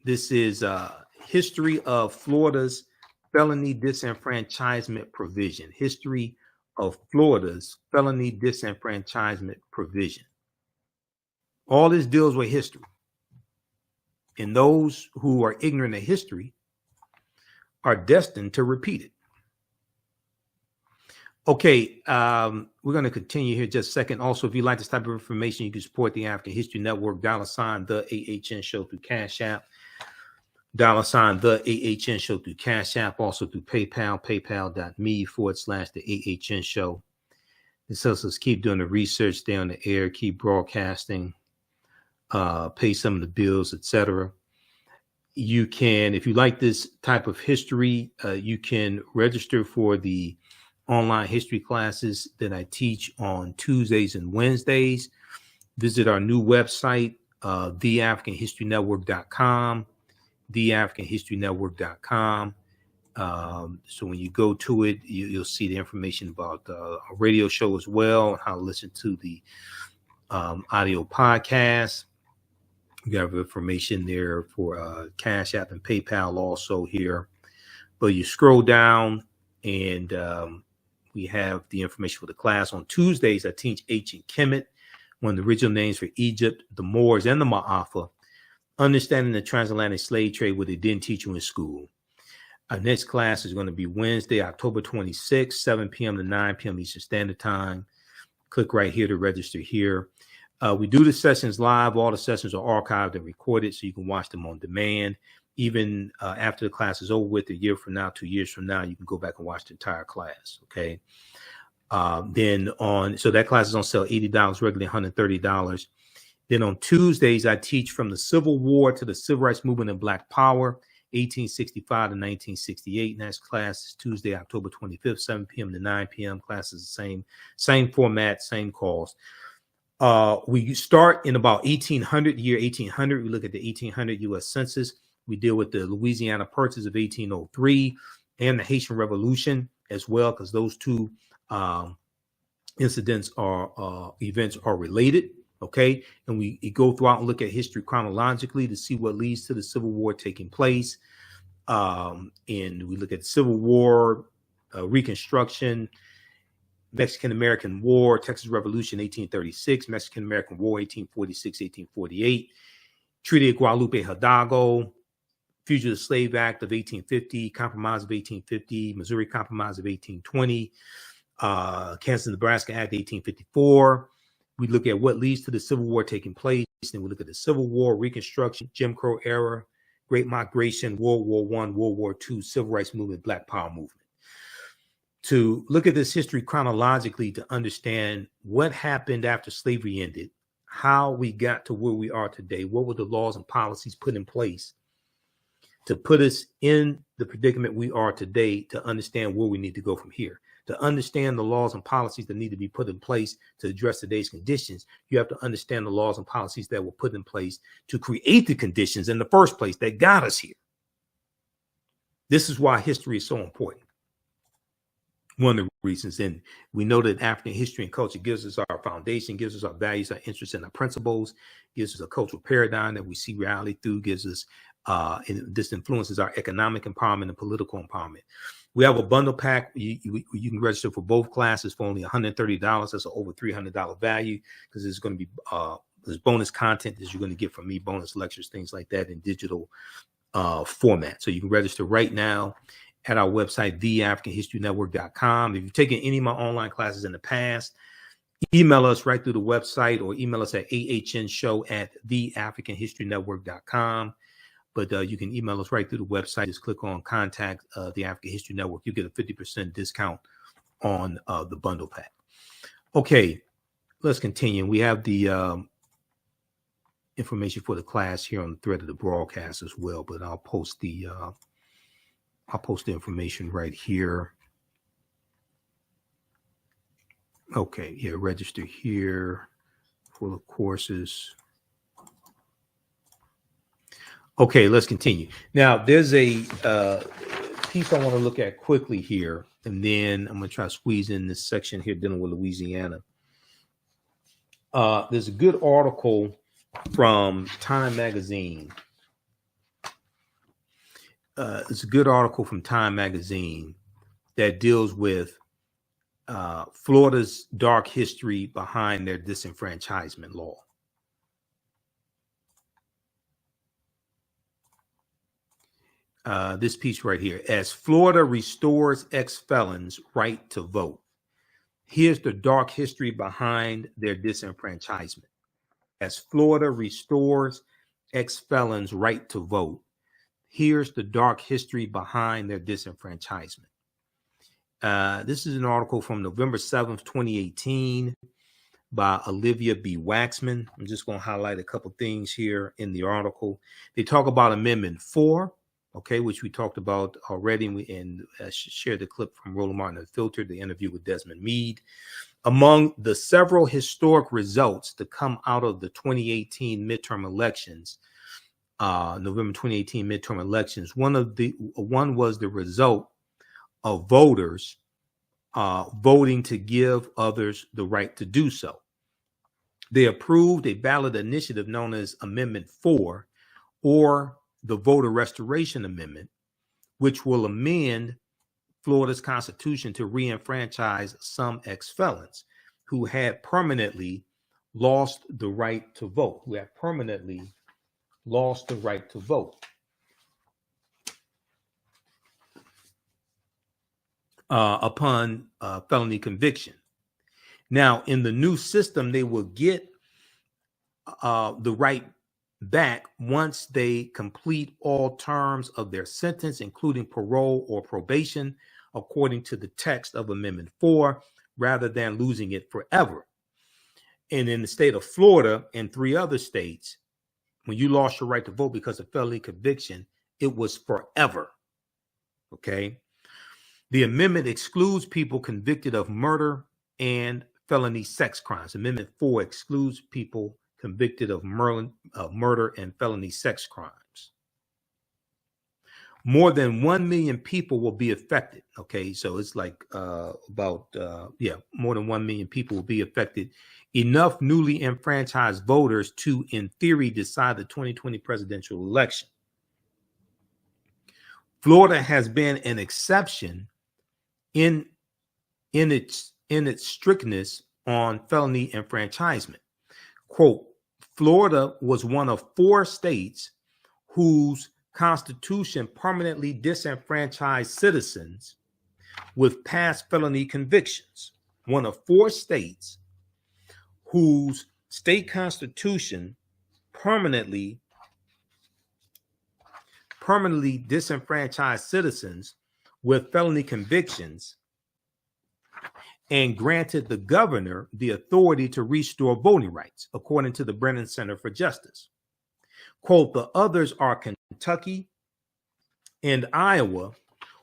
This is history of Florida's felony disenfranchisement provision. History of Florida's felony disenfranchisement provision. All this deals with history. And those who are ignorant of history are destined to repeat it. Okay, we're going to continue here just a second. Also, if you like this type of information, you can support the African History Network, $ the AHN Show through Cash App, $ the AHN Show through Cash App, also through PayPal, paypal.me/the AHN Show. This helps us keep doing the research, stay on the air, keep broadcasting, pay some of the bills, etc. You can, if you like this type of history, you can register for the online history classes that I teach on Tuesdays and Wednesdays. Visit our new website, TheAHNHistoryNetwork.com, TheAHNHistoryNetwork.com. So when you go to it, you'll see the information about a radio show as well, and how to listen to the audio podcast. We have information there for Cash App and PayPal also here. But you scroll down and we have the information for the class. On Tuesdays, I teach ancient Kemet, one of the original names for Egypt, the Moors, and the Ma'afa, understanding the transatlantic slave trade, what they didn't teach you in school. Our next class is going to be Wednesday, October 26th, 7 p.m. to 9 p.m. Eastern Standard Time. Click right here to register here. We do the sessions live. All the sessions are archived and recorded, so you can watch them on demand. Even after the class is over with, a year from now, 2 years from now, you can go back and watch the entire class. Okay. So that class is on sale $80, regularly $130. Then on Tuesdays, I teach from the Civil War to the Civil Rights Movement and Black Power, 1865 to 1968. Next class is Tuesday, October 25th, 7 p.m. to 9 p.m. Class is the same format, same calls. We start in about 1800, year 1800. We look at the 1800 U.S. Census. We deal with the Louisiana Purchase of 1803 and the Haitian Revolution as well, because those two events are related. Okay, and we go throughout and look at history chronologically to see what leads to the Civil War taking place. And we look at the Civil War, Reconstruction, Mexican-American War, Texas Revolution, 1836, Mexican-American War, 1846, 1848, Treaty of Guadalupe Hidalgo, Fugitive Slave Act of 1850, Compromise of 1850, Missouri Compromise of 1820, Kansas-Nebraska Act 1854. We look at what leads to the Civil War taking place. Then we look at the Civil War, Reconstruction, Jim Crow era, Great Migration, World War I, World War II, Civil Rights Movement, Black Power Movement. To look at this history chronologically to understand what happened after slavery ended, how we got to where we are today, what were the laws and policies put in place to put us in the predicament we are today, to understand where we need to go from here. To understand the laws and policies that need to be put in place to address today's conditions, you have to understand the laws and policies that were put in place to create the conditions in the first place that got us here. This is why history is so important. One of the reasons, and we know that African history and culture gives us our foundation, gives us our values, our interests, and our principles, gives us a cultural paradigm that we see reality through, gives us, and this influences our economic empowerment and political empowerment. We have a bundle pack. You can register for both classes for only $130. That's an over $300 value, because there's going to be there's bonus content that you're going to get from me, bonus lectures, things like that in digital format. So you can register right now at our website, TheAHNHistoryNetwork.com. If you've taken any of my online classes in the past, email us right through the website, or email us at AHNshow@theAfricanHistoryNetwork.com. But you can email us right through the website. Just click on contact the African History Network. You get a 50% discount on the bundle pack. Okay, let's continue. We have the information for the class here on the thread of the broadcast as well, but I'll post the information right here. Okay, yeah, register here for the courses. Okay, let's continue. Now, there's a piece I want to look at quickly here, and then I'm going to try to squeeze in this section here dealing with Louisiana. There's a good article from Time Magazine. It's a good article from Time Magazine that deals with Florida's dark history behind their disenfranchisement law. This piece right here, as Florida restores ex-felons' right to vote. Here's the dark history behind their disenfranchisement. As Florida restores ex-felons' right to vote, here's the dark history behind their disenfranchisement. This is an article from November 7th, 2018 by Olivia B. Waxman. I'm just going to highlight a couple things here in the article. They talk about Amendment 4, okay, which we talked about already, and shared the clip from Roland Martin Unfiltered, the interview with Desmond Meade. Among the several historic results to come out of the 2018 midterm elections, November 2018 midterm elections, one was the result of voters voting to give others the right to do so. They approved a ballot initiative known as Amendment 4, or the Voter Restoration Amendment, which will amend Florida's Constitution to re-enfranchise some ex-felons who had permanently lost the right to vote, upon felony conviction. Now, in the new system, they will get the right back once they complete all terms of their sentence, including parole or probation, according to the text of Amendment 4, rather than losing it forever. And in the state of Florida and 3 other states, when you lost your right to vote because of felony conviction, it was forever. Okay. The amendment excludes people convicted of murder and felony sex crimes. Amendment 4 excludes people convicted of murder and felony sex crimes. More than 1 million people will be affected. Okay, so it's like more than 1 million people will be affected. Enough newly enfranchised voters to, in theory, decide the 2020 presidential election. Florida has been an exception in its strictness on felony enfranchisement. Quote, Florida was one of 4 states whose constitution permanently disenfranchised citizens with past felony convictions. One of 4 states whose state constitution permanently disenfranchised citizens with felony convictions and granted the governor the authority to restore voting rights, according to the Brennan Center for Justice. Quote, the others are Kentucky and Iowa,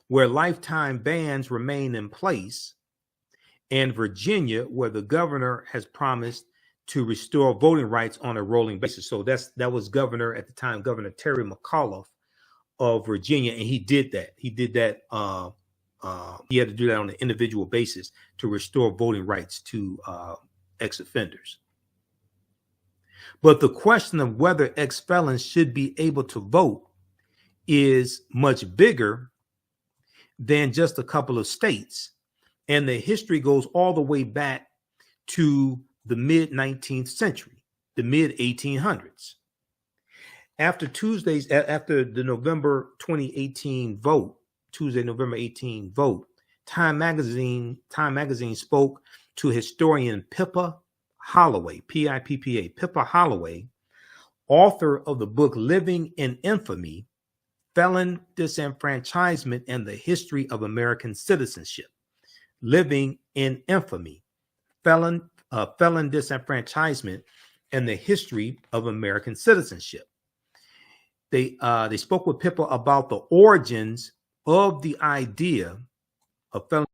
where lifetime bans remain in place, and Virginia, where the governor has promised to restore voting rights on a rolling basis. So that was Governor at the time, Governor Terry McAuliffe of Virginia, and he did that. He had to do that on an individual basis to restore voting rights to ex-offenders. But the question of whether ex-felons should be able to vote is much bigger than just a couple of states. And the history goes all the way back to the mid-19th century, the mid-1800s. After the November 2018 vote, Tuesday, November 18 vote, Time Magazine spoke to historian Pippa Holloway, P-I-P-P-A, Pippa Holloway, author of the book Living in Infamy, Felon Disenfranchisement and the History of American Citizenship. Living in Infamy, Felon Disenfranchisement and the History of American Citizenship. They spoke with Pippa about the origins of the idea of felony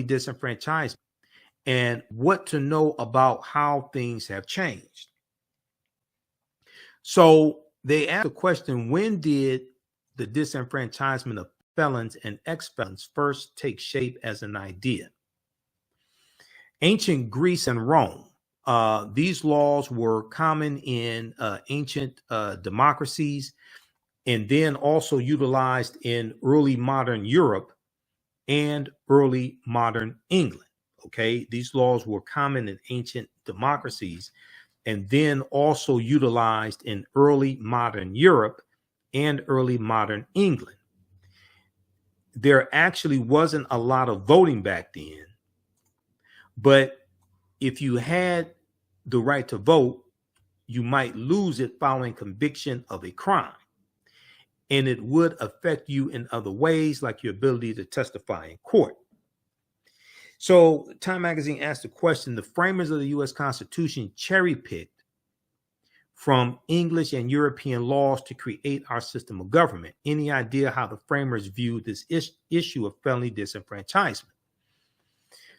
disenfranchisement and what to know about how things have changed. So they asked the question, when did the disenfranchisement of felons and ex-felons first take shape as an idea? Ancient Greece and Rome. These laws were common in ancient democracies and then also utilized in early modern Europe and early modern England. Okay, these laws were common in ancient democracies and then also utilized in early modern Europe and early modern England. There actually wasn't a lot of voting back then, but if you had the right to vote, you might lose it following conviction of a crime. And it would affect you in other ways, like your ability to testify in court. So Time Magazine asked the question, the framers of the U.S. Constitution cherry-picked from English and European laws to create our system of government. Any idea how the framers viewed this issue of felony disenfranchisement?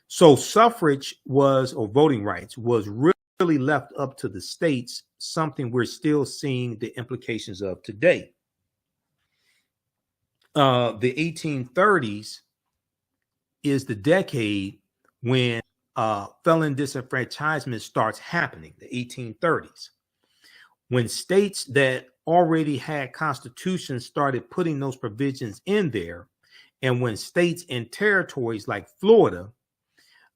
So suffrage was, or voting rights, was really left up to the states, something we're still seeing the implications of today. The 1830s is the decade when felon disenfranchisement starts happening, the 1830s. When states that already had constitutions started putting those provisions in there, and when states and territories like Florida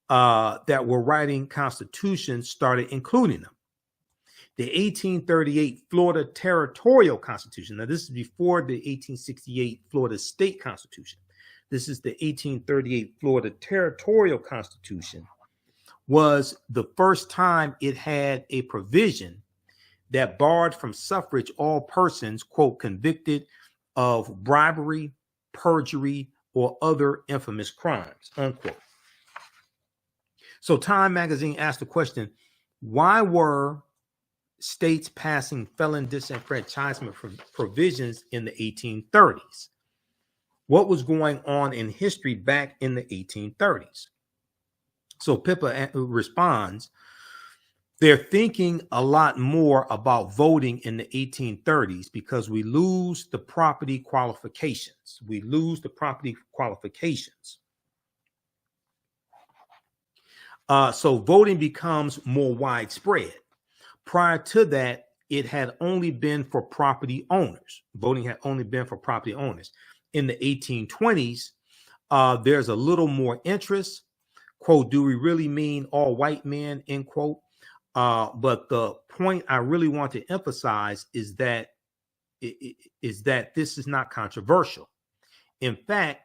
that were writing constitutions started including them. The 1838 Florida Territorial Constitution. Now, this is before the 1868 Florida State Constitution. This is the 1838 Florida Territorial Constitution, was the first time it had a provision that barred from suffrage all persons, quote, convicted of bribery, perjury, or other infamous crimes, unquote. So Time Magazine asked the question, why were states passing felon disenfranchisement provisions in the 1830s? What was going on in history back in the 1830s? So Pippa responds, they're thinking a lot more about voting in the 1830s because we lose the property qualifications. We lose the property qualifications. So voting becomes more widespread. Prior to that, it had only been for property owners. Voting had only been for property owners. In the 1820s, there's a little more interest. Quote, do we really mean all white men, end quote. But the point I really want to emphasize is that this is not controversial. In fact,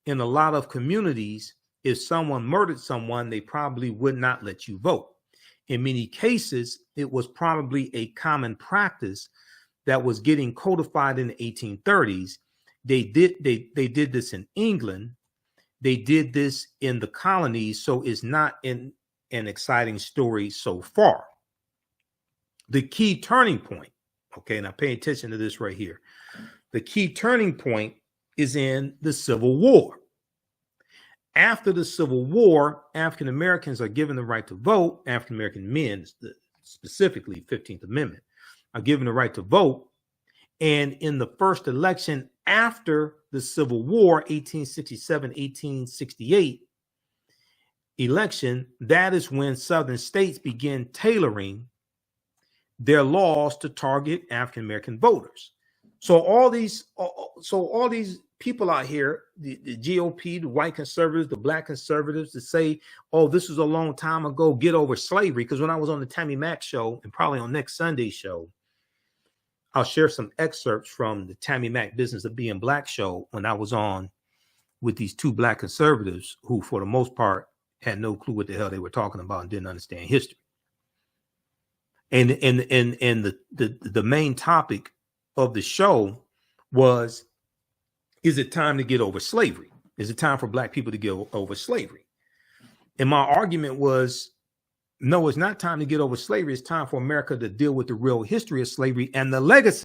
in a lot of communities, if someone murdered someone, they probably would not let you vote. In many cases, it was probably a common practice that was getting codified in the 1830s. They did this in England. They did this in the colonies. So it's not an exciting story so far. The key turning point, okay, now pay attention to this right here. The key turning point is in the Civil War. After the Civil War, African Americans are given the right to vote. African American men, specifically 15th Amendment, are given the right to vote. And in the first election after the Civil War, 1867, 1868 election, that is when Southern states began tailoring their laws to target African American voters. So all these people out here, the GOP, the white conservatives, the black conservatives, that say, oh, this was a long time ago, get over slavery. Because when I was on the Tammy Mack show, and probably on next Sunday's show, I'll share some excerpts from the Tammy Mack Business of Being Black show when I was on with these two black conservatives who, for the most part, had no clue what the hell they were talking about and didn't understand history. And the main topic of the show was, is it time to get over slavery? Is it time for Black people to get over slavery? And my argument was, no, it's not time to get over slavery. It's time for America to deal with the real history of slavery and the legacy